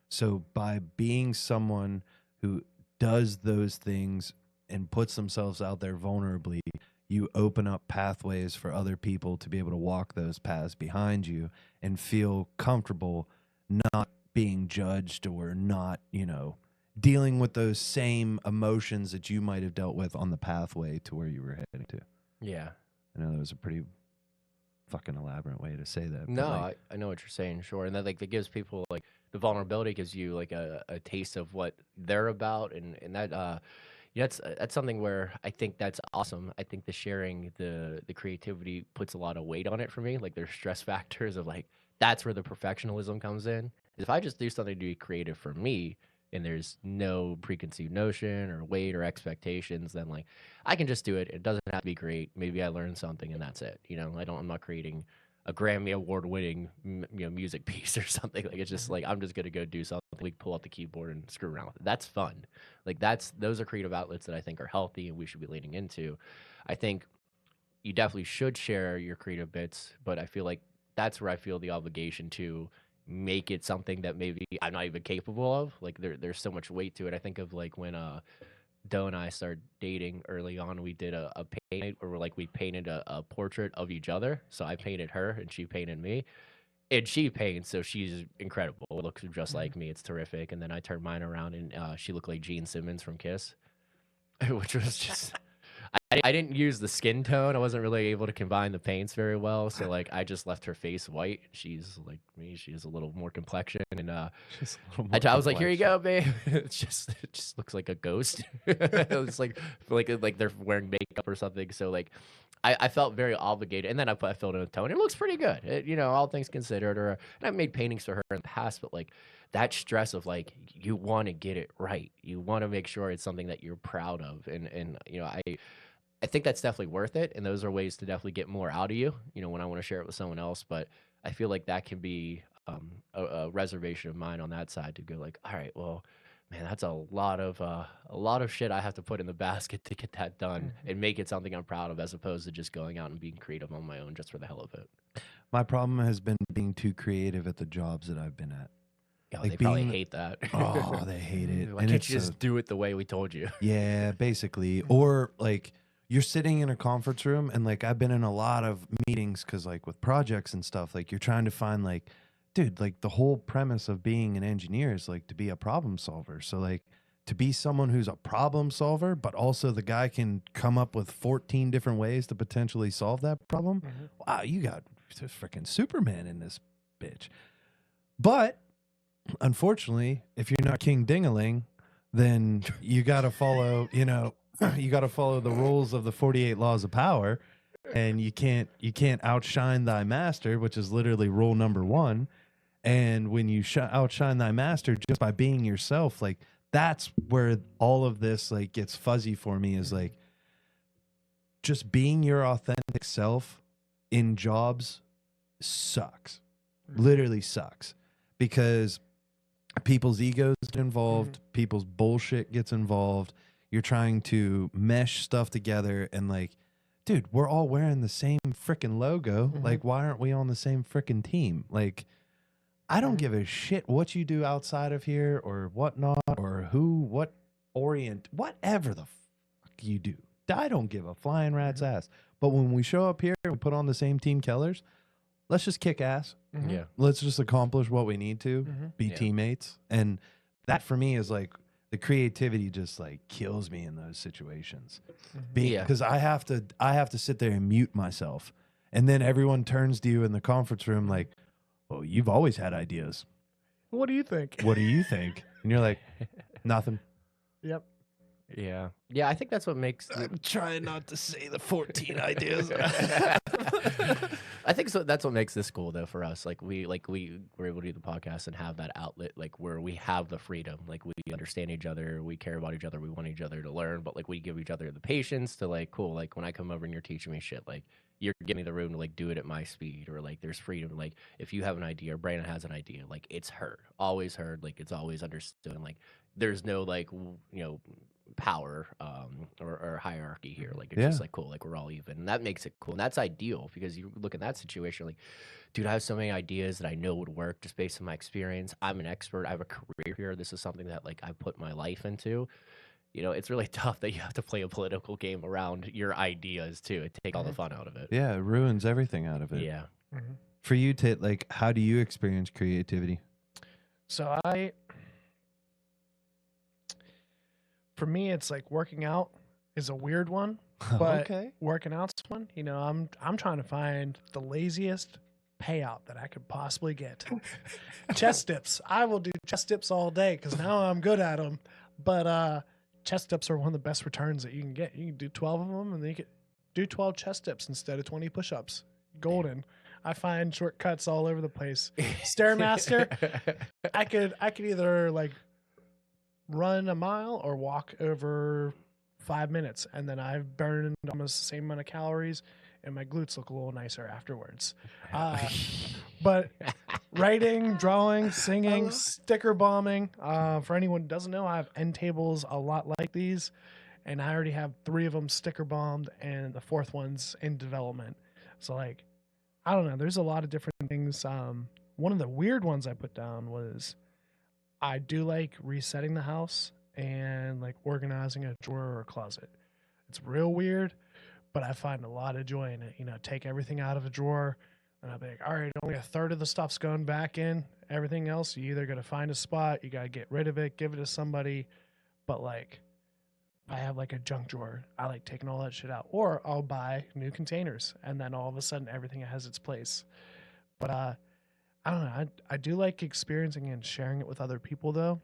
So by being someone who does those things and puts themselves out there vulnerably, you open up pathways for other people to be able to walk those paths behind you and feel comfortable not being judged or not, dealing with those same emotions that you might have dealt with on the pathway to where you were heading to. Yeah. I know that was a pretty fucking elaborate way to say that. but, No, like, I know what you're saying, sure. And then like that gives people like the vulnerability gives you like a taste of what they're about and that that's something where I think that's awesome. I think the sharing the creativity puts a lot of weight on it for me. Like there's stress factors of like that's where the perfectionism comes in. If I just do something to be creative for me and there's no preconceived notion or weight or expectations, then like I can just do it. It doesn't have to be great. Maybe I learned something and that's it. I'm not creating a Grammy award winning music piece or something. Like it's just like I'm just gonna go do something. We pull out the keyboard and screw around with it. That's fun. Like those are creative outlets that I think are healthy and we should be leaning into. I think you definitely should share your creative bits, but I feel like that's where I feel the obligation to make it something that maybe I'm not even capable of. Like there's so much weight to it. I think of like when Doe and I started dating early on, we did a paint night where we painted a portrait of each other. So I painted her and she painted me. And she paints, so she's incredible. Looks just like me. It's terrific. And then I turned mine around and she looked like Gene Simmons from Kiss, which was just I didn't use the skin tone. I wasn't really able to combine the paints very well. So like I just left her face white. She's like me. She has a little more complexion. And just a little more I was like, here you complexion. go, babe. It just looks like a ghost. It's like they're wearing makeup or something. So like I felt very obligated. And then I filled in a tone. It looks pretty good. All things considered. And I've made paintings for her in the past, but like that stress of like you want to get it right. You want to make sure it's something that you're proud of. And I think that's definitely worth it. And those are ways to definitely get more out of you, when I want to share it with someone else. But I feel like that can be a reservation of mine on that side to go like, all right, well, man, that's a lot of shit I have to put in the basket to get that done and make it something I'm proud of as opposed to just going out and being creative on my own just for the hell of it. My problem has been being too creative at the jobs that I've been at. Yeah, Like they probably being- hate that. Oh, they hate it. Why And can't it's you just do it the way we told you? Yeah, basically. Or like you're sitting in a conference room and like I've been in a lot of meetings because like with projects and stuff, like you're trying to find like dude, like the whole premise of being an engineer is like to be a problem solver. So like to be someone who's a problem solver, but also the guy can come up with 14 different ways to potentially solve that problem. Wow, you got freaking Superman in this bitch. But unfortunately, if you're not King Dingaling, then you got to follow, you got to follow the rules of the 48 laws of power, and you can't outshine thy master, which is literally rule number 1. And when you outshine thy master just by being yourself, like that's where all of this like gets fuzzy for me, is like just being your authentic self in jobs sucks. Literally sucks, because people's egos get involved, people's bullshit gets involved. You're trying to mesh stuff together, and like, dude, we're all wearing the same freaking logo. Like, why aren't we on the same freaking team? Like, I don't give a shit what you do outside of here or whatnot, or whatever the fuck you do. I don't give a flying rat's ass. But when we show up here and we put on the same team colors, let's just kick ass. Yeah. Let's just accomplish what we need to, be teammates. And that for me is like the creativity just like kills me in those situations. Because I have to sit there and mute myself. And then everyone turns to you in the conference room like, "Oh, you've always had ideas. What do you think?" What do you think?" And you're like, "Nothing." Yep. Yeah. Yeah, I think that's what makes I'm trying not to say the 14 ideas. I think so. That's what makes this cool, though, for us. Like we were able to do the podcast and have that outlet, like where we have the freedom, like we understand each other, we care about each other, we want each other to learn, but like we give each other the patience to like, cool. Like when I come over and you're teaching me shit, like you're giving me the room to like do it at my speed, or like there's freedom. Like if you have an idea or Brandon has an idea, like it's heard, always heard, like it's always understood, and like there's no like power or hierarchy here. Like it's just like cool, like we're all even, and that makes it cool, and that's ideal, because you look at that situation like, dude, I have so many ideas that I know would work just based on my experience. I'm an expert, I have a career here, this is something that like I put my life into. It's really tough that you have to play a political game around your ideas too. It takes all the fun out of it. Yeah, it ruins everything out of it. Yeah. For you, Tit, like, how do you experience creativity? So for me, it's like working out is a weird one, but working out's one. I'm trying to find the laziest payout that I could possibly get. Chest dips. I will do chest dips all day because now I'm good at them. But chest dips are one of the best returns that you can get. You can do 12 of them, and then you can do 12 chest dips instead of 20 push-ups. Golden. I find shortcuts all over the place. Stairmaster. I could either like run a mile or walk over 5 minutes, and then I've burned almost the same amount of calories, and my glutes look a little nicer afterwards. But writing, drawing, singing, sticker bombing. For anyone who doesn't know, I have end tables a lot like these, and I already have 3 of them sticker bombed, and the 4th one's in development. So like, I don't know. There's a lot of different things. One of the weird ones I put down was I do like resetting the house and like organizing a drawer or a closet. It's real weird, but I find a lot of joy in it. Take everything out of a drawer, and I'll be like, all right, only a third of the stuff's going back in. Everything else, you either got to find a spot, you got to get rid of it, give it to somebody. But like, I have like a junk drawer. I like taking all that shit out, or I'll buy new containers, and then all of a sudden everything has its place. But I don't know. I do like experiencing and sharing it with other people, though.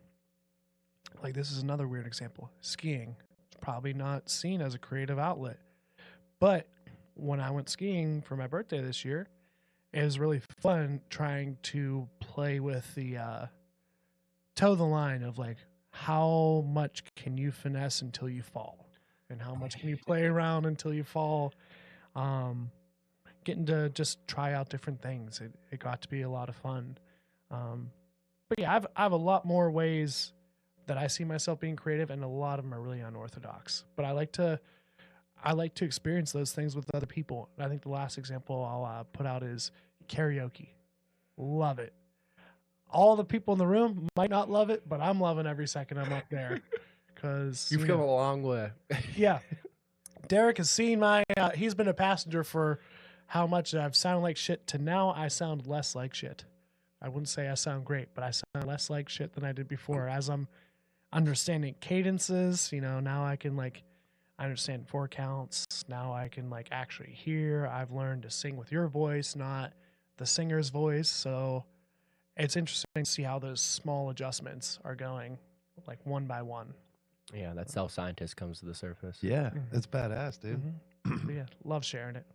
Like, this is another weird example. Skiing. It's probably not seen as a creative outlet. But when I went skiing for my birthday this year, it was really fun trying to play with the toe the line of, like, how much can you finesse until you fall? And how much can you play around until you fall? Getting to just try out different things. It got to be a lot of fun. But yeah, I have a lot more ways that I see myself being creative, and a lot of them are really unorthodox. But I like to experience those things with other people. And I think the last example I'll put out is karaoke. Love it. All the people in the room might not love it, but I'm loving every second I'm up there. Because You've come a long way. Yeah. Derek has seen he's been a passenger for how much I've sounded like shit to now I sound less like shit. I wouldn't say I sound great, but I sound less like shit than I did before. As I'm understanding cadences, now I can like I understand 4 counts. Now I can like actually hear. I've learned to sing with your voice, not the singer's voice. So it's interesting to see how those small adjustments are going, like one by one. Yeah, that self scientist comes to the surface. Yeah, Mhm. it's badass, dude. But yeah, love sharing it.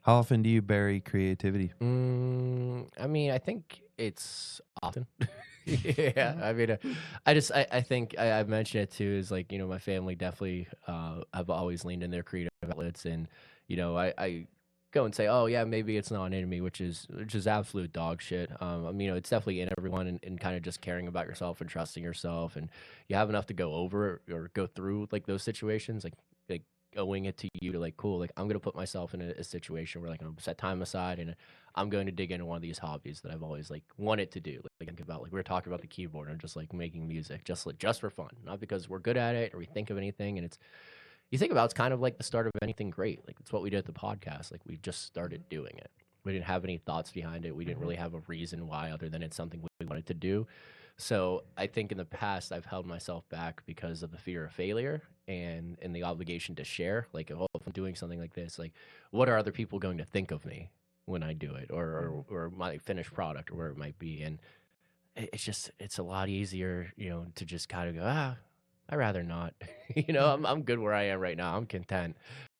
How often do you bury creativity? I mean, I think it's often. Yeah, Mhm. I mean, I think I've mentioned it too. Is like my family definitely have always leaned in their creative outlets, and I go and say, oh yeah, maybe it's not in me, which is absolute dog shit. I mean, it's definitely in everyone, and kind of just caring about yourself and trusting yourself, and you have enough to go over or go through like those situations, like owing it to you to like cool, like I'm gonna put myself in a situation where like I'm gonna set time aside and I'm going to dig into one of these hobbies that I've always like wanted to do. Like think about like we were talking about the keyboard and just like making music, just for fun, not because we're good at it or we think of anything. And it's you think about it's kind of like the start of anything great. Like it's what we did at the podcast. Like we just started doing it. We didn't have any thoughts behind it. We didn't really have a reason why other than it's something we wanted to do. So I think in the past I've held myself back because of the fear of failure and the obligation to share. Like if I'm doing something like this, like what are other people going to think of me when I do it, or my finished product, or where it might be. And it's a lot easier, to just kind of go I'd rather not. I'm good where I am right now. I'm content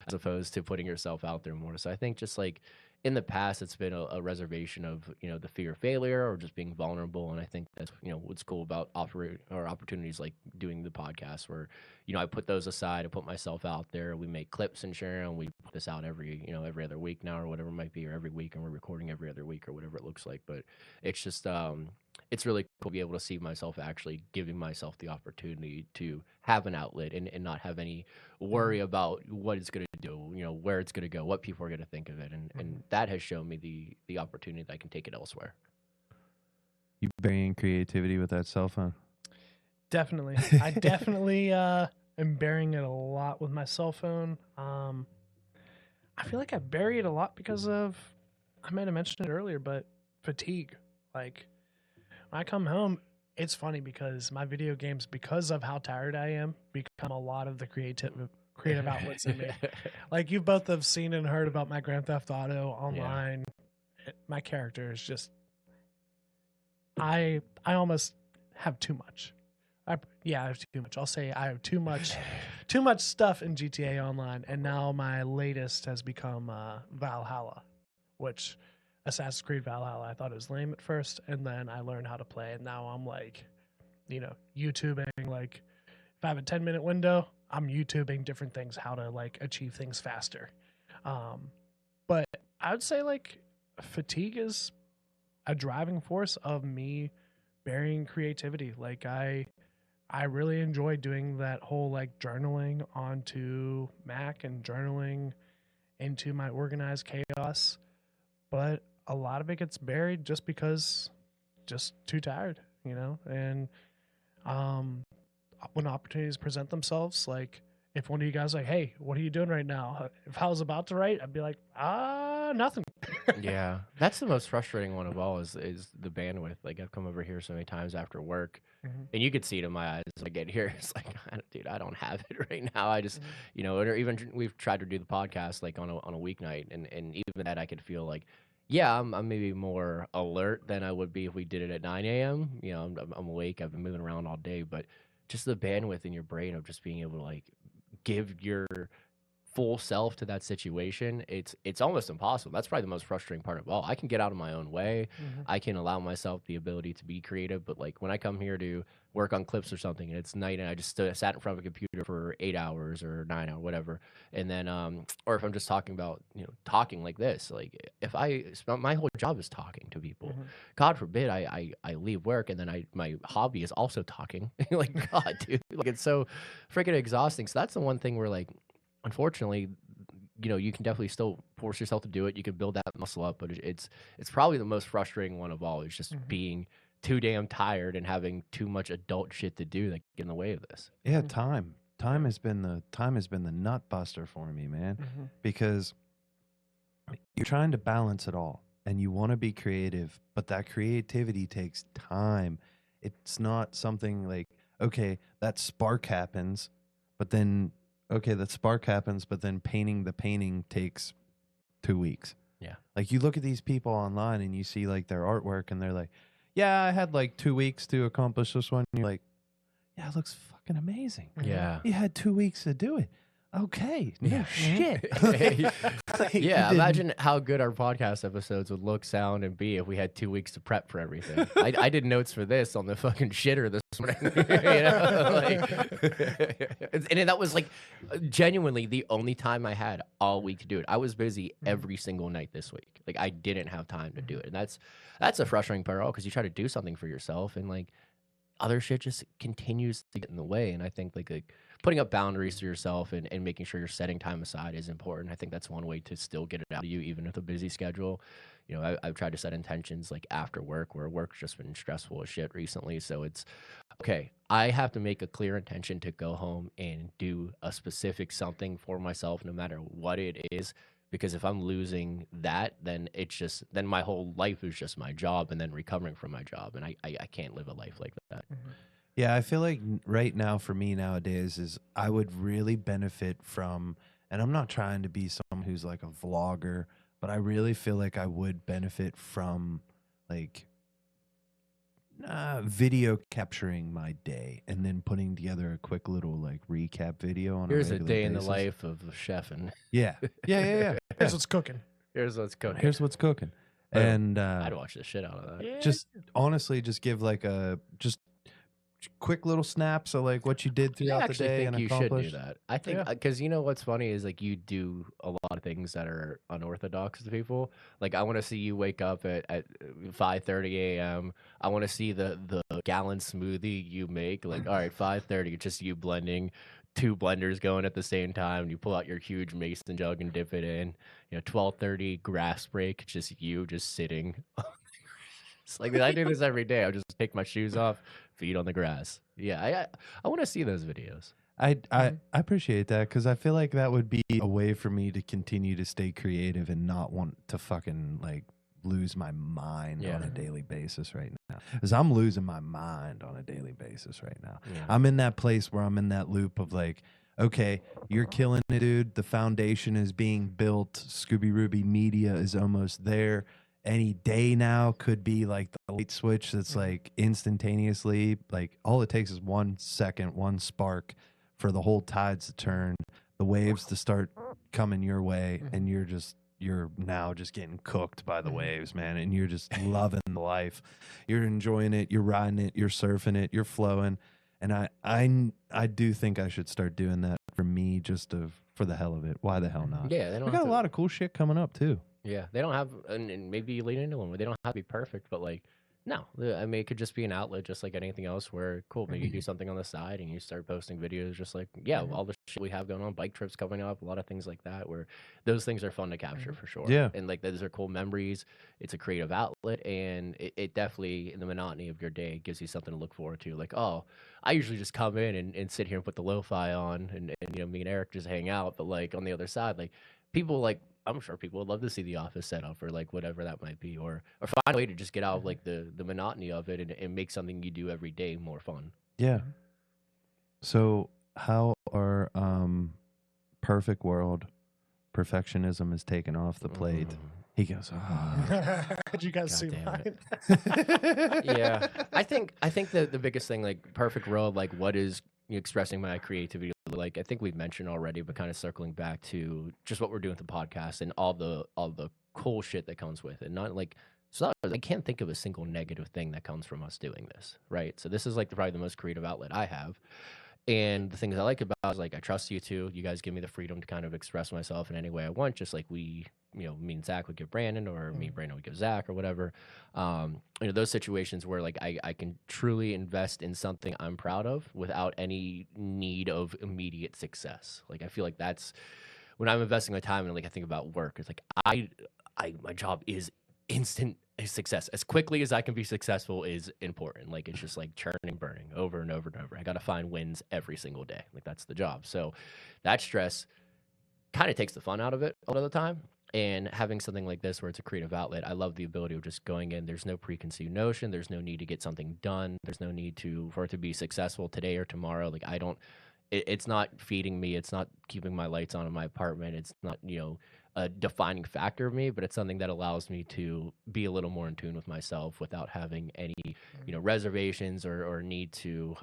as opposed to putting yourself out there more. So I think just like in the past, it's been a reservation of the fear of failure or just being vulnerable. And I think that's what's cool about opportunities like doing the podcast, where I put those aside, I put myself out there. We make clips and share them. We put this out every other week now or whatever it might be, or every week, and we're recording every other week or whatever it looks like. But it's just it's really cool to be able to see myself actually giving myself the opportunity to have an outlet and not have any worry about what it's going to do, where it's going to go, what people are going to think of it. And that has shown me the opportunity that I can take it elsewhere. You burying creativity with that cell phone? Definitely. I definitely am burying it a lot with my cell phone. I feel like I bury it a lot because of, I might have mentioned it earlier, but fatigue. Like when I come home, it's funny because my video games, because of how tired I am, become a lot of the creative outlets in me. Like you both have seen and heard about my Grand Theft Auto online. My character is just, I almost have too much. I have too much. I'll say I have too much stuff in GTA Online, and now my latest has become Valhalla, which Assassin's Creed Valhalla. I thought it was lame at first, and then I learned how to play, and now I'm like, YouTubing. Like, if I have a 10-minute window, I'm YouTubing different things, how to like achieve things faster. But I would say like fatigue is a driving force of me burying creativity. Like I really enjoy doing that whole like journaling onto Mac and journaling into my organized chaos, but a lot of it gets buried just because just too tired, and when opportunities present themselves, like if one of you guys like, hey, what are you doing right now? If I was about to write, I'd be like, nothing. Yeah, that's the most frustrating one of all is the bandwidth. Like I've come over here so many times after work, and you could see it in my eyes when I get here. It's like, dude, I don't have it right now. I just, or even we've tried to do the podcast like on a weeknight, and even that I could feel like, yeah, I'm maybe more alert than I would be if we did it at 9 a.m. I'm awake. I've been moving around all day, but just the bandwidth in your brain of just being able to like give your full self to that situation, it's almost impossible. That's probably the most frustrating part of all. I can get out of my own way. I can allow myself the ability to be creative, but like when I come here to work on clips or something and it's night and I just sat in front of a computer for 8 hours or 9 hours, whatever, and then or if I'm just talking about talking like this, like if my whole job is talking to people, God forbid I leave work and then my hobby is also talking. Like God, dude, like it's so freaking exhausting. So that's the one thing where like, unfortunately, you can definitely still force yourself to do it. You can build that muscle up, but it's probably the most frustrating one of all. Is just being too damn tired and having too much adult shit to do that get in the way of this. Yeah, time has been the nut buster for me, man, because you're trying to balance it all. and you want to be creative, but that creativity takes time. It's not something like, okay, that spark happens, but then, okay, that spark happens, but then painting the painting takes 2 weeks. Yeah. Like you look at these people online and you see like their artwork and they're like, yeah, I had like 2 weeks to accomplish this one. And you're like, yeah, it looks fucking amazing. Yeah. You had 2 weeks to do it. Okay. No Yeah. shit. Like, you Yeah, didn't- imagine how good our podcast episodes would look, sound, and be if we had 2 weeks to prep for everything. I did notes for this on the fucking shitter this morning. You know? And that was like genuinely the only time I had all week to do it. I was busy every single night this week. Like I didn't have time to do it. And that's a frustrating part because you try to do something for yourself and like other shit just continues to get in the way. And I think like putting up boundaries to yourself and making sure you're setting time aside is important. I think that's one way to still get it out of you, even with a busy schedule. You know, I've tried to set intentions like after work, where work's just been stressful as shit recently. So it's okay. I have to make a clear intention to go home and do a specific something for myself, no matter what it is. Because if I'm losing that, then then my whole life is just my job and then recovering from my job. And I can't live a life like that. Yeah, I feel like right now for me nowadays is I would really benefit from, and I'm not trying to be someone who's like a vlogger, but I really feel like I would benefit from like video capturing my day and then putting together a quick little like recap video on Here's a a regular day in the basis. life of a chef, and Yeah. Yeah. Here's what's cooking. here's what's cooking. Here's what's cooking. Boom. And I'd watch the shit out of that. just honestly just give like a just quick little snaps of like what you did I throughout the actually day think and you should do accomplished. that. I think Yeah. because you know what's funny is like you do a lot of things that are unorthodox to people. Like I want to see you wake up at 5:30 a.m. I want to see the gallon smoothie you make. Like all right, 5:30, just you blending. 2 blenders going at the same time. You pull out your huge mason jug and dip it in. You know, 12:30 grass break. Just you just sitting. It's like I do this every day. I'll just take my shoes off, feet on the grass. Yeah, I want to see those videos. I appreciate that because I feel like that would be a way for me to continue to stay creative and not want to fucking like lose my mind on a daily basis right now. Because I'm losing my mind on a daily basis right now. Yeah. I'm in that place where I'm in that loop of like, okay, you're killing it, dude. The foundation is being built. Scooby Ruby Media is almost there. Any day now could be like the light switch that's like instantaneously, like all it takes is 1 second, one spark for the whole tides to turn, the waves to start coming your way, and you're now just getting cooked by the waves, man, and you're just loving the life. You're enjoying it, you're riding it, you're surfing it, you're flowing. And I do think I should start doing that for me for the hell of it. Why the hell not? Yeah, they don't We got have a lot of cool shit coming up too. Yeah, they don't have, and maybe you lead into one where they don't have to be perfect, but like, no, I mean, it could just be an outlet, just like anything else. Where cool, maybe you do something on the side and you start posting videos, just like all the shit we have going on, bike trips coming up, a lot of things like that. Where those things are fun to capture for sure. Yeah. And like those are cool memories. It's a creative outlet, and it definitely in the monotony of your day gives you something to look forward to. Like, oh, I usually just come in and sit here and put the lo-fi on, and you know, me and Eric just hang out. But like on the other side, like people like. I'm sure people would love to see the office set up or like whatever that might be, or find a way to just get out of like the monotony of it and make something you do every day more fun. Yeah. So how our perfect world perfectionism is taken off the plate? He goes, oh. Did you guys see damn mine? Yeah, I think the biggest thing, like perfect world, like what is expressing my creativity, like I think we've mentioned already, but kind of circling back to just what we're doing with the podcast and all the cool shit that comes with it. Not like I can't think of a single negative thing that comes from us doing this, right? So this is like probably the most creative outlet I have. And the things I like about it is like I trust you two. You guys give me the freedom to kind of express myself in any way I want, just like we, you know, me and Zach would give Brandon, or me and Brandon would give Zach, or whatever. You know, those situations where like I can truly invest in something I'm proud of without any need of immediate success. Like I feel like that's when I'm investing my time and like I think about work. It's like my job is instant success. As quickly as I can be successful is important. Like it's just like churning and burning over and over and over. I got to find wins every single day. Like that's the job. So that stress kind of takes the fun out of it a lot of the time. And having something like this where it's a creative outlet, I love the ability of just going in. There's no preconceived notion. There's no need to get something done. There's no need for it to be successful today or tomorrow. Like I don't, it's not feeding me. It's not keeping my lights on in my apartment. It's not, a defining factor of me, but it's something that allows me to be a little more in tune with myself without having any, reservations or need to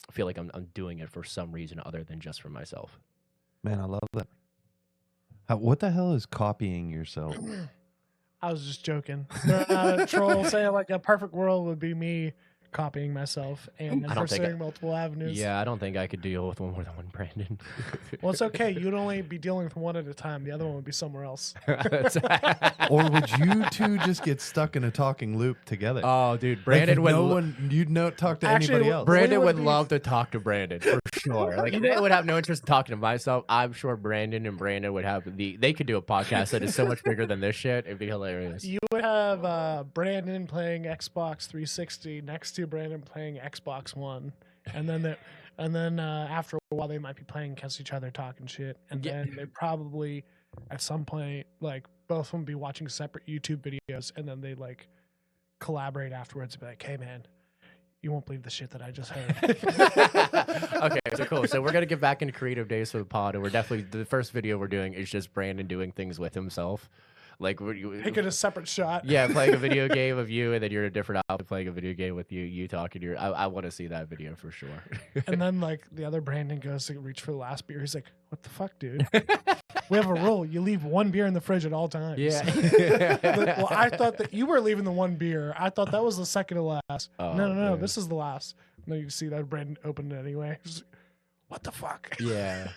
feel like I'm doing it for some reason other than just for myself. Man, I love that. What the hell is copying yourself? I was just joking. A troll saying like a perfect world would be me copying myself and I don't think pursuing multiple avenues. Yeah, I don't think I could deal with one more than one, Brandon. Well, it's okay. You'd only be dealing with one at a time. The other one would be somewhere else. Or would you two just get stuck in a talking loop together? Oh, dude, Like, Brandon would. you'd talk to Actually, anybody else. Brandon We would would be- love to talk to Brandon for sure. Like, I would have no interest in talking to myself. I'm sure Brandon and Brandon would have they could do a podcast that is so much bigger than this shit. It'd be hilarious. You would have Brandon playing Xbox 360 next to Brandon playing Xbox One, and then after a while they might be playing against each other, talking shit, and Yeah. then they probably at some point like both of them be watching separate YouTube videos, and then they like collaborate afterwards and be like, "Hey man, you won't believe the shit that I just heard." Okay, so cool. So we're gonna get back into creative days for the pod, and we're definitely the first video we're doing is just Brandon doing things with himself, like Taking a separate shot. yeah, playing a video game of you, and then you're in a different outfit playing a video game with you talking to your. I want to see that video for sure. And then like the other Brandon goes to reach for the last beer. He's like, "What the fuck, dude? We have a rule. You leave one beer in the fridge at all times." Yeah. Like, well, I thought that you were leaving the one beer. I thought that was the second to last. Oh, no, man. this is the last. And then you see that Brandon opened it anyway. Just, what the fuck? Yeah.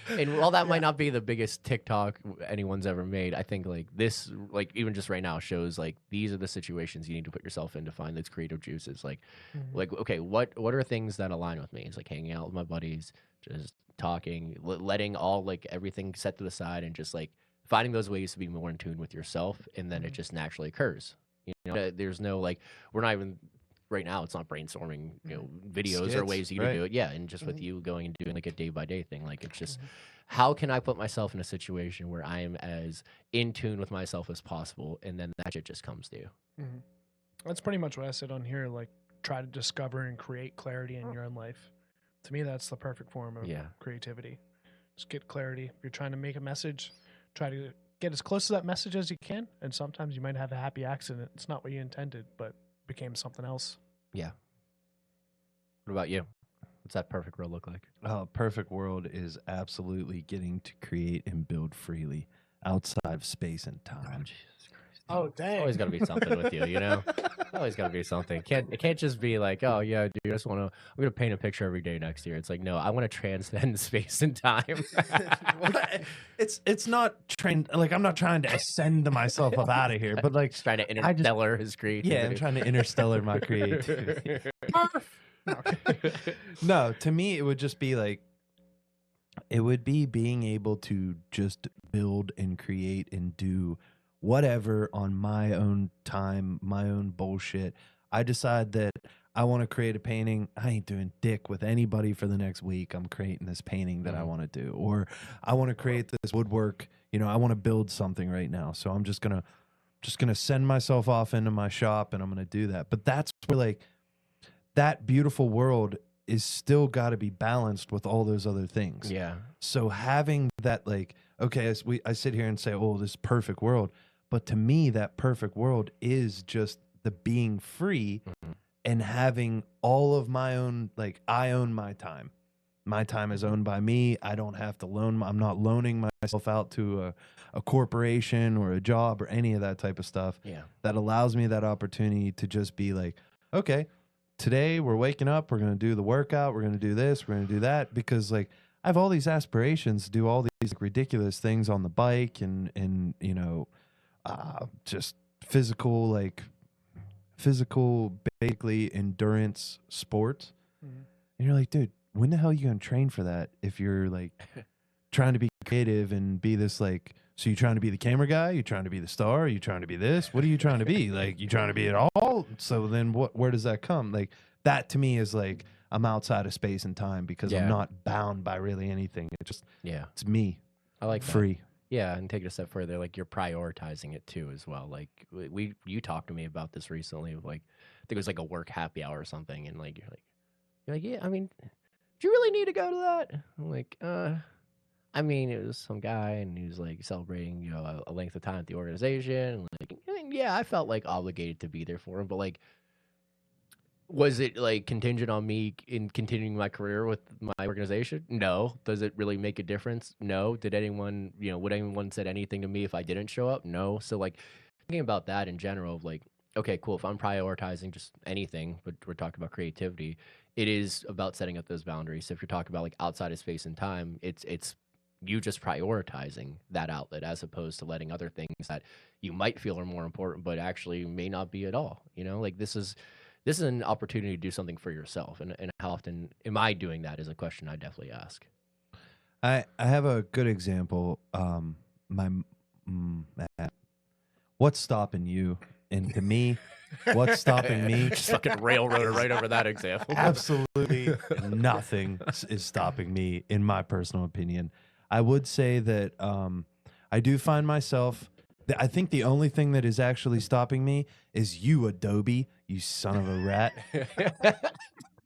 And while that might not be the biggest TikTok anyone's ever made, I think like this, like even just right now, shows like these are the situations you need to put yourself in to find those creative juices. Like, like okay, what are things that align with me? It's like hanging out with my buddies, just talking, letting all like everything set to the side, and just like finding those ways to be more in tune with yourself, and then it just naturally occurs. There's no like we're not even. Right now, it's not brainstorming, videos or Skits, ways you right. to do it. Yeah, and just with you going and doing like a day by day thing, like it's just how can I put myself in a situation where I am as in tune with myself as possible, and then that shit just comes to you. That's pretty much what I said on here. Like, try to discover and create clarity in your own life. To me, that's the perfect form of creativity. Just get clarity. If you're trying to make a message, try to get as close to that message as you can. And sometimes you might have a happy accident. It's not what you intended, but became something else. Yeah. What about you? What's that perfect world look like? Perfect world is absolutely getting to create and build freely outside of space and time. Jesus Christ. Oh, dang. Always got to be something with you, Always got to be something. It can't just be like, oh yeah, dude, I just want to. I'm gonna paint a picture every day next year. It's like, no, I want to transcend space and time. It's not trained. Like I'm not trying to ascend myself up out of here, but like Just trying to interstellar his creativity. yeah, I'm trying to interstellar my creativity. No, to me, it would just be like, it would be being able to just build and create and do whatever on my own time, my own bullshit. I decide that I want to create a painting. I ain't doing dick with anybody for the next week. I'm creating this painting that I want to do, or I want to create this woodwork. I want to build something right now. So I'm just gonna send myself off into my shop and I'm gonna do that. But that's where like that beautiful world is still got to be balanced with all those other things. Yeah. So having that, like, okay, I sit here and say, oh, this perfect world. But to me, that perfect world is just the being free and having all of my own, like, I own my time. My time is owned by me. I don't have to I'm not loaning myself out to a corporation or a job or any of that type of stuff. Yeah. That allows me that opportunity to just be like, okay, today we're waking up, we're going to do the workout, we're going to do this, we're going to do that, because like I have all these aspirations to do all these ridiculous things on the bike and just physical basically endurance sports. And you're like, dude, when the hell are you going to train for that if you're like trying to be creative and be this like, so you're trying to be the camera guy, you're trying to be the star, you're trying to be this, what are you trying to be? Like, you trying to be it all? So then where does that come? Like, that to me is like, I'm outside of space and time because I'm not bound by really anything. It's just, it's me. I like free. Yeah, and take it a step further, like you're prioritizing it too as well. Like you talked to me about this recently, like I think it was like a work happy hour or something, and like you're like, yeah, I mean, do you really need to go to that? I'm like, I mean, it was some guy, and he was like celebrating, a length of time at the organization, and like, I mean, yeah, I felt like obligated to be there for him, but like, was it like contingent on me in continuing my career with my organization? No. Does it really make a difference? No. Did anyone, would anyone said anything to me if I didn't show up? No. So like thinking about that in general, of like, okay, cool. If I'm prioritizing just anything, but we're talking about creativity, it is about setting up those boundaries. So if you're talking about like outside of space and time, it's you just prioritizing that outlet as opposed to letting other things that you might feel are more important, but actually may not be at all. Like this is an opportunity to do something for yourself. And how often am I doing that is a question I definitely ask. I have a good example. My what's stopping you? And to me, what's stopping me? Just fucking railroaded right over that example. Absolutely nothing is stopping me, in my personal opinion. I would say that I do find myself. I think the only thing that is actually stopping me is you, Adobe, you son of a rat.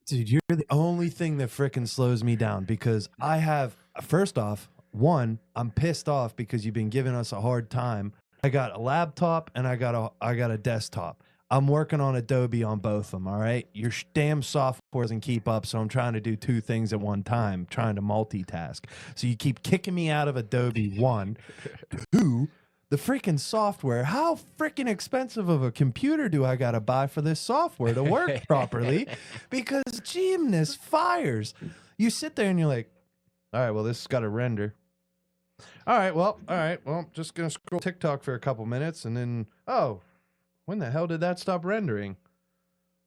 Dude, you're the only thing that frickin' slows me down because I have, first off, one, I'm pissed off because you've been giving us a hard time. I got a laptop and I got a desktop. I'm working on Adobe on both of them, all right? Your damn software doesn't keep up, so I'm trying to do two things at one time, trying to multitask. So you keep kicking me out of Adobe, one. Two, the freaking software. How freaking expensive of a computer do I got to buy for this software to work properly? Because gymnast fires. You sit there and you're like, all right, well, this has got to render. All right, well, just going to scroll TikTok for a couple minutes and then, oh, when the hell did that stop rendering?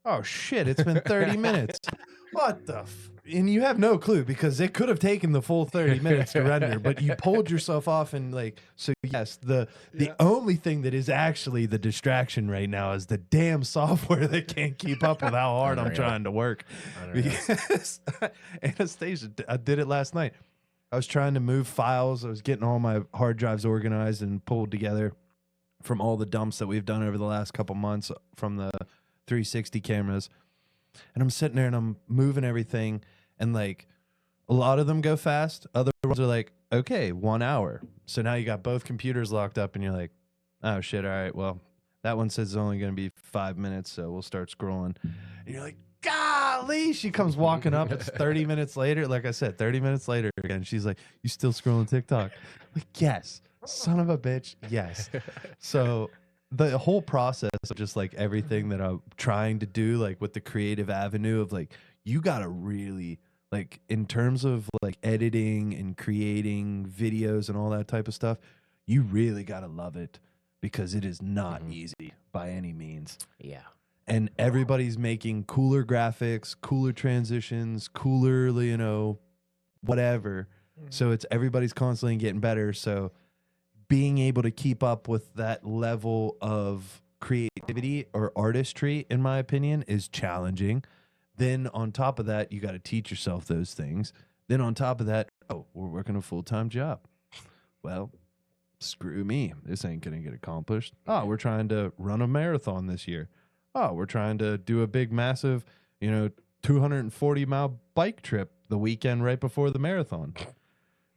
Oh, shit, it's been 30 minutes. What the and you have no clue because it could have taken the full 30 minutes to render, but you pulled yourself off and like, so yes, the only thing that is actually the distraction right now is the damn software that can't keep up with how hard I'm trying to work. Because Anastasia, I did it last night. I was trying to move files. I was getting all my hard drives organized and pulled together from all the dumps that we've done over the last couple months from the 360 cameras. And I'm sitting there and I'm moving everything. And like a lot of them go fast. Other ones are like, okay, 1 hour. So now you got both computers locked up and you're like, oh shit. All right. Well, that one says it's only going to be 5 minutes. So we'll start scrolling. And you're like, golly, she comes walking up. It's 30 minutes later. Like I said, 30 minutes later again. She's like, you still scrolling TikTok? I'm like, yes, son of a bitch. Yes. So the whole process of just like everything that I'm trying to do, like with the creative avenue of like, you got to really like in terms of like editing and creating videos and all that type of stuff, you really got to love it because it is not easy by any means. Yeah. And everybody's making cooler graphics, cooler transitions, cooler, whatever. So it's everybody's constantly getting better. So being able to keep up with that level of creativity or artistry, in my opinion, is challenging. Then on top of that, you got to teach yourself those things. Then on top of that, oh, we're working a full-time job. Well, screw me. This ain't going to get accomplished. Oh, we're trying to run a marathon this year. Oh, we're trying to do a big, massive, 240-mile bike trip the weekend right before the marathon.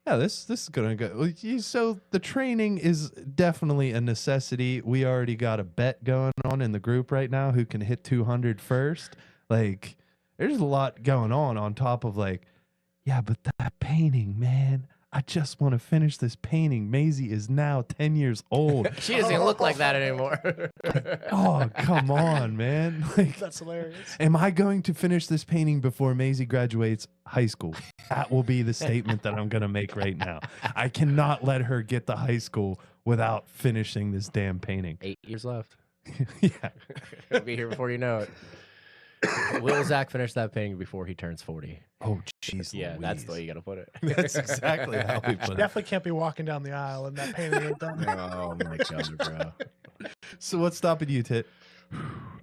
Yeah, this is going to go. So the training is definitely a necessity. We already got a bet going on in the group right now who can hit 200 first. Like, there's a lot going on top of like, yeah, but that painting, man. I just want to finish this painting. Maisie is now 10 years old. She doesn't even look like that anymore. Oh, come on, man. Like, That's hilarious. am I going to finish this painting before Maisie graduates high school? That will be the statement that I'm going to make right now. I cannot let her get to high school without finishing this damn painting. 8 years left. Yeah. It'll be here before you know it. Will Zach finish that painting before he turns 40? Oh, jeez. Yeah, Louise. that's the way you got to put it. That's exactly how we put it. Definitely can't be walking down the aisle and that painting ain't done. Oh, my God, bro. So what's stopping you, Tit?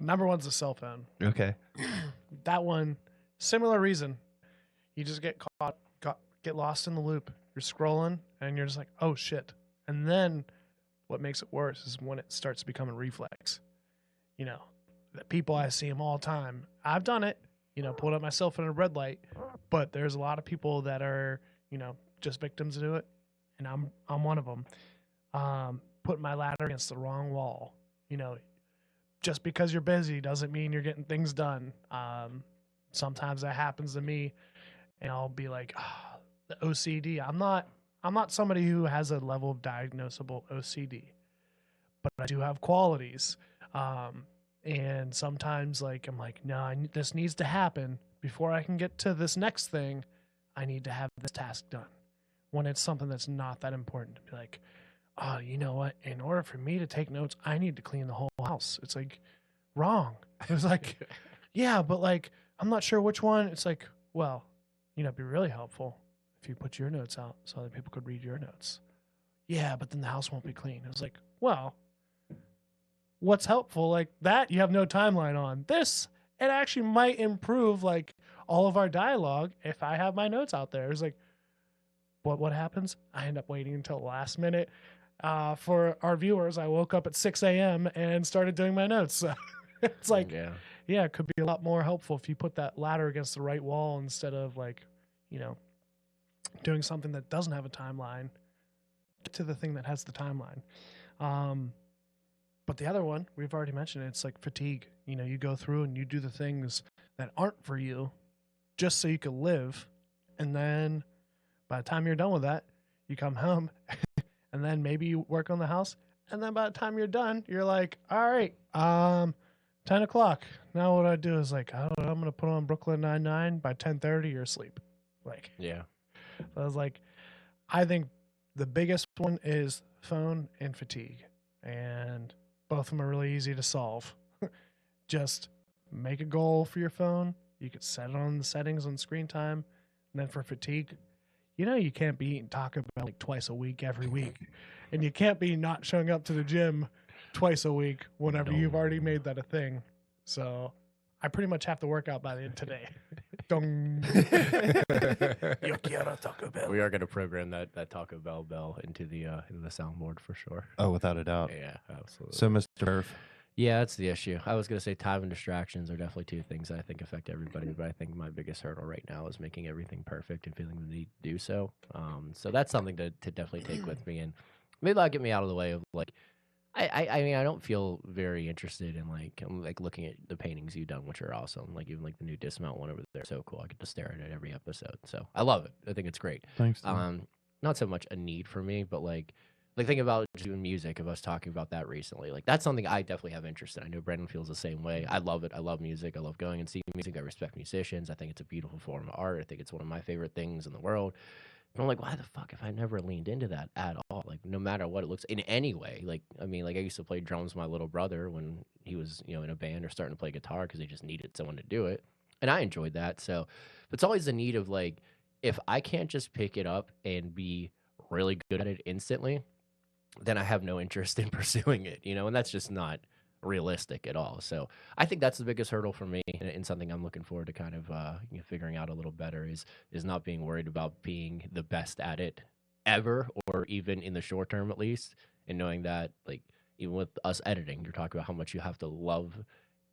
Number one's the cell phone. Okay. That one, similar reason. You just get get lost in the loop. You're scrolling and you're just like, oh shit, And then what makes it worse is when it starts becoming reflex. You know, the people, I see them all the time. I've done it, pulled up myself in a red light, but there's a lot of people that are, just victims to it. And I'm one of them. Putting my ladder against the wrong wall. Just because you're busy doesn't mean you're getting things done. Sometimes that happens to me, and I'll be like, the OCD. I'm not somebody who has a level of diagnosable OCD, but I do have qualities. And sometimes, like, I'm like, no, this needs to happen before I can get to this next thing. I need to have this task done. When it's something that's not that important, to be like, oh, you know what? In order for me to take notes, I need to clean the whole house. It's like, wrong. It's like, yeah, but like, I'm not sure which one. It's like, well, it'd be really helpful if you put your notes out so other people could read your notes. Yeah, but then the house won't be clean. It was like, well, what's helpful? Like that, you have no timeline on. This, it actually might improve like all of our dialogue if I have my notes out there. It's like, what happens? I end up waiting until the last minute. For our viewers, I woke up at 6 a.m. and started doing my notes. So it's like, yeah, it could be a lot more helpful if you put that ladder against the right wall instead of like, doing something that doesn't have a timeline. Get to the thing that has the timeline. But the other one, we've already mentioned it, it's like fatigue. You go through and you do the things that aren't for you just so you can live. And then by the time you're done with that, you come home and then maybe you work on the house. And then by the time you're done, you're like, all right, 10 o'clock. Now what I do is like, I don't know, I'm going to put on Brooklyn Nine-Nine. By 10:30, you're asleep. Like, Yeah. So I was like, I think the biggest one is phone and fatigue. And both of them are really easy to solve. Just make a goal for your phone. You could set it on the settings on screen time. And then for fatigue, you can't be eating Taco Bell like twice a week every week. And you can't be not showing up to the gym twice a week whenever you've already made that a thing. So I pretty much have to work out by the end of today. Dong. Yo quiero Taco Bell. We are going to program that Taco Bell bell into the soundboard for sure. Oh, without a doubt. Yeah, absolutely. So, Mr. Murph, yeah, that's the issue. I was going to say time and distractions are definitely two things that I think affect everybody, but I think my biggest hurdle right now is making everything perfect and feeling the need to do so. So that's something to definitely take with me, and maybe that'll get me out of the way of like, I mean, I don't feel very interested in like looking at the paintings you've done, which are awesome. Like even like the new Dismount one over there, so cool. I get to stare at it every episode, so I love it. I think it's great. thanks. Tim. Not so much a need for me, but like think about doing music, of us talking about that recently. Like that's something I definitely have interest in. I know Brendan feels the same way. I love it. I love music. I love going and seeing music. I respect musicians. I think it's a beautiful form of art. I think it's one of my favorite things in the world. And I'm like, why the fuck have I never leaned into that at all? Like no matter what it looks in any way. Like I mean, like I used to play drums with my little brother when he was, in a band or starting to play guitar because they just needed someone to do it. And I enjoyed that. So but it's always the need of like, if I can't just pick it up and be really good at it instantly, then I have no interest in pursuing it, and that's just not realistic at all. So I think that's the biggest hurdle for me, and something I'm looking forward to kind of figuring out a little better is not being worried about being the best at it ever, or even in the short term at least, and knowing that like even with us editing, you're talking about how much you have to love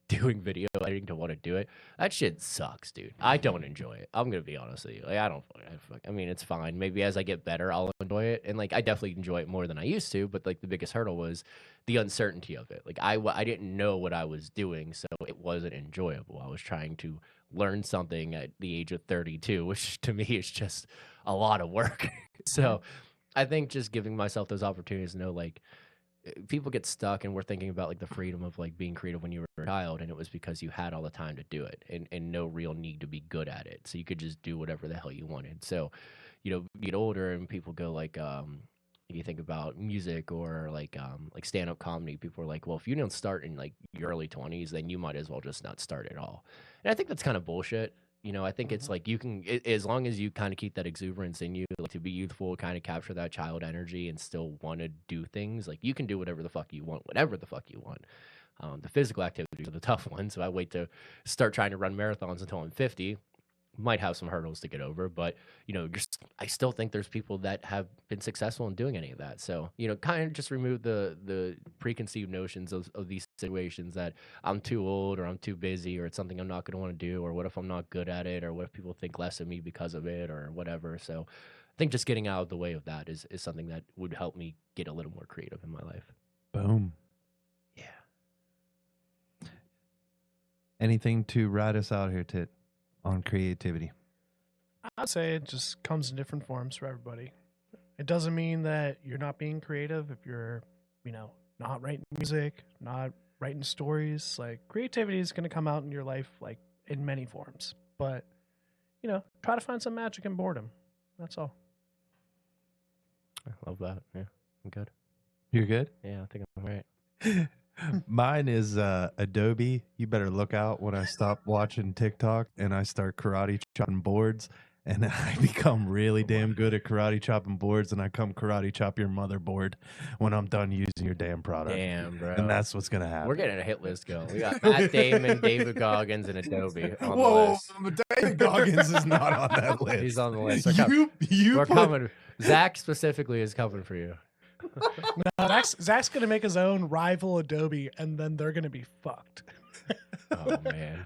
doing video editing to want to do it. That shit sucks, dude. I don't enjoy it. I'm gonna be honest with you. Like I mean, it's fine. Maybe as I get better, I'll enjoy it, and like I definitely enjoy it more than I used to. But like the biggest hurdle was the uncertainty of it. Like I didn't know what I was doing, so it wasn't enjoyable. I was trying to learn something at the age of 32, which to me is just a lot of work. So I think just giving myself those opportunities to know like, people get stuck and we're thinking about like the freedom of like being creative when you were a child, and it was because you had all the time to do it and no real need to be good at it, so you could just do whatever the hell you wanted. So you get older and people go like you think about music or like stand-up comedy, people are like, well, if you don't start in like your early 20s, then you might as well just not start at all. And I think that's kind of bullshit. I think it's like you can, as long as you kind of keep that exuberance in you, like to be youthful, kind of capture that child energy and still want to do things, like you can do whatever the fuck you want, whatever the fuck you want. The physical activities are the tough ones. So I wait to start trying to run marathons until I'm 50. might have some hurdles to get over, but I still think there's people that have been successful in doing any of that. So, kind of just remove the preconceived notions of these situations that I'm too old or I'm too busy or it's something I'm not going to want to do, or what if I'm not good at it, or what if people think less of me because of it, or whatever. So I think just getting out of the way of that is something that would help me get a little more creative in my life. Boom. Yeah. Anything to ride us out here, Tit, on creativity? I'd say it just comes in different forms for everybody. It doesn't mean that you're not being creative if you're, not writing music, not writing stories. Like, creativity is going to come out in your life, like, in many forms. But, try to find some magic in boredom. That's all. I love that. Yeah, I'm good. You're good? Yeah, I think I'm right. Mine is Adobe. You better look out when I stop watching TikTok and I start karate chopping boards, and I become really damn good at karate chopping boards, and I come karate chop your motherboard when I'm done using your damn product. Damn, bro. And that's what's gonna happen. We're getting a hit list going. We got Matt Damon, David Goggins, and Adobe on the Whoa, list. but David Goggins is not on that list. He's on the list. We're Coming. Zach specifically is coming for you. No, Zach's going to make his own rival Adobe, and then they're going to be fucked. Oh, man.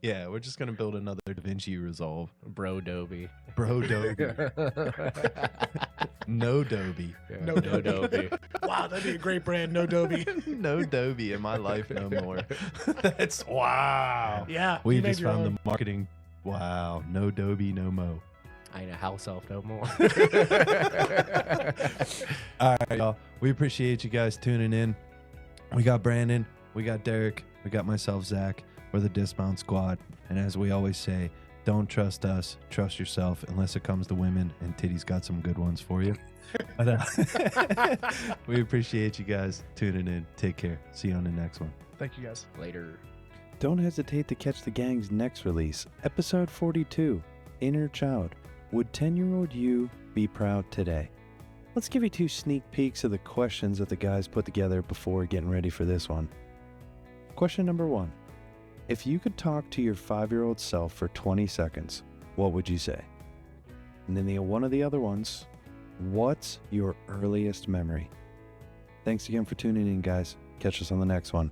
Yeah, we're just gonna build another DaVinci Resolve. Bro Dobie. Bro Dobie. No Dobie. Yeah, No no Dobie. Dobie. Wow, that'd be a great brand. No Dobie. No Dobie in my life no more. That's wow. Yeah. We you made just your found own. the marketing. Wow. No Dobie, no mo. I ain't a house elf no more. All right, y'all. We appreciate you guys tuning in. We got Brandon. We got Derek. We got myself, Zach. We're the Dismount Squad. And as we always say, don't trust us. Trust yourself, unless it comes to women. And Titty's got some good ones for you. But, we appreciate you guys tuning in. Take care. See you on the next one. Thank you, guys. Later. Don't hesitate to catch the gang's next release, episode 42, Inner Child. Would 10-year-old you be proud today? Let's give you 2 sneak peeks of the questions that the guys put together before getting ready for this one. Question number 1. If you could talk to your 5-year-old self for 20 seconds, what would you say? And then one of the other ones, what's your earliest memory? Thanks again for tuning in, guys. Catch us on the next one.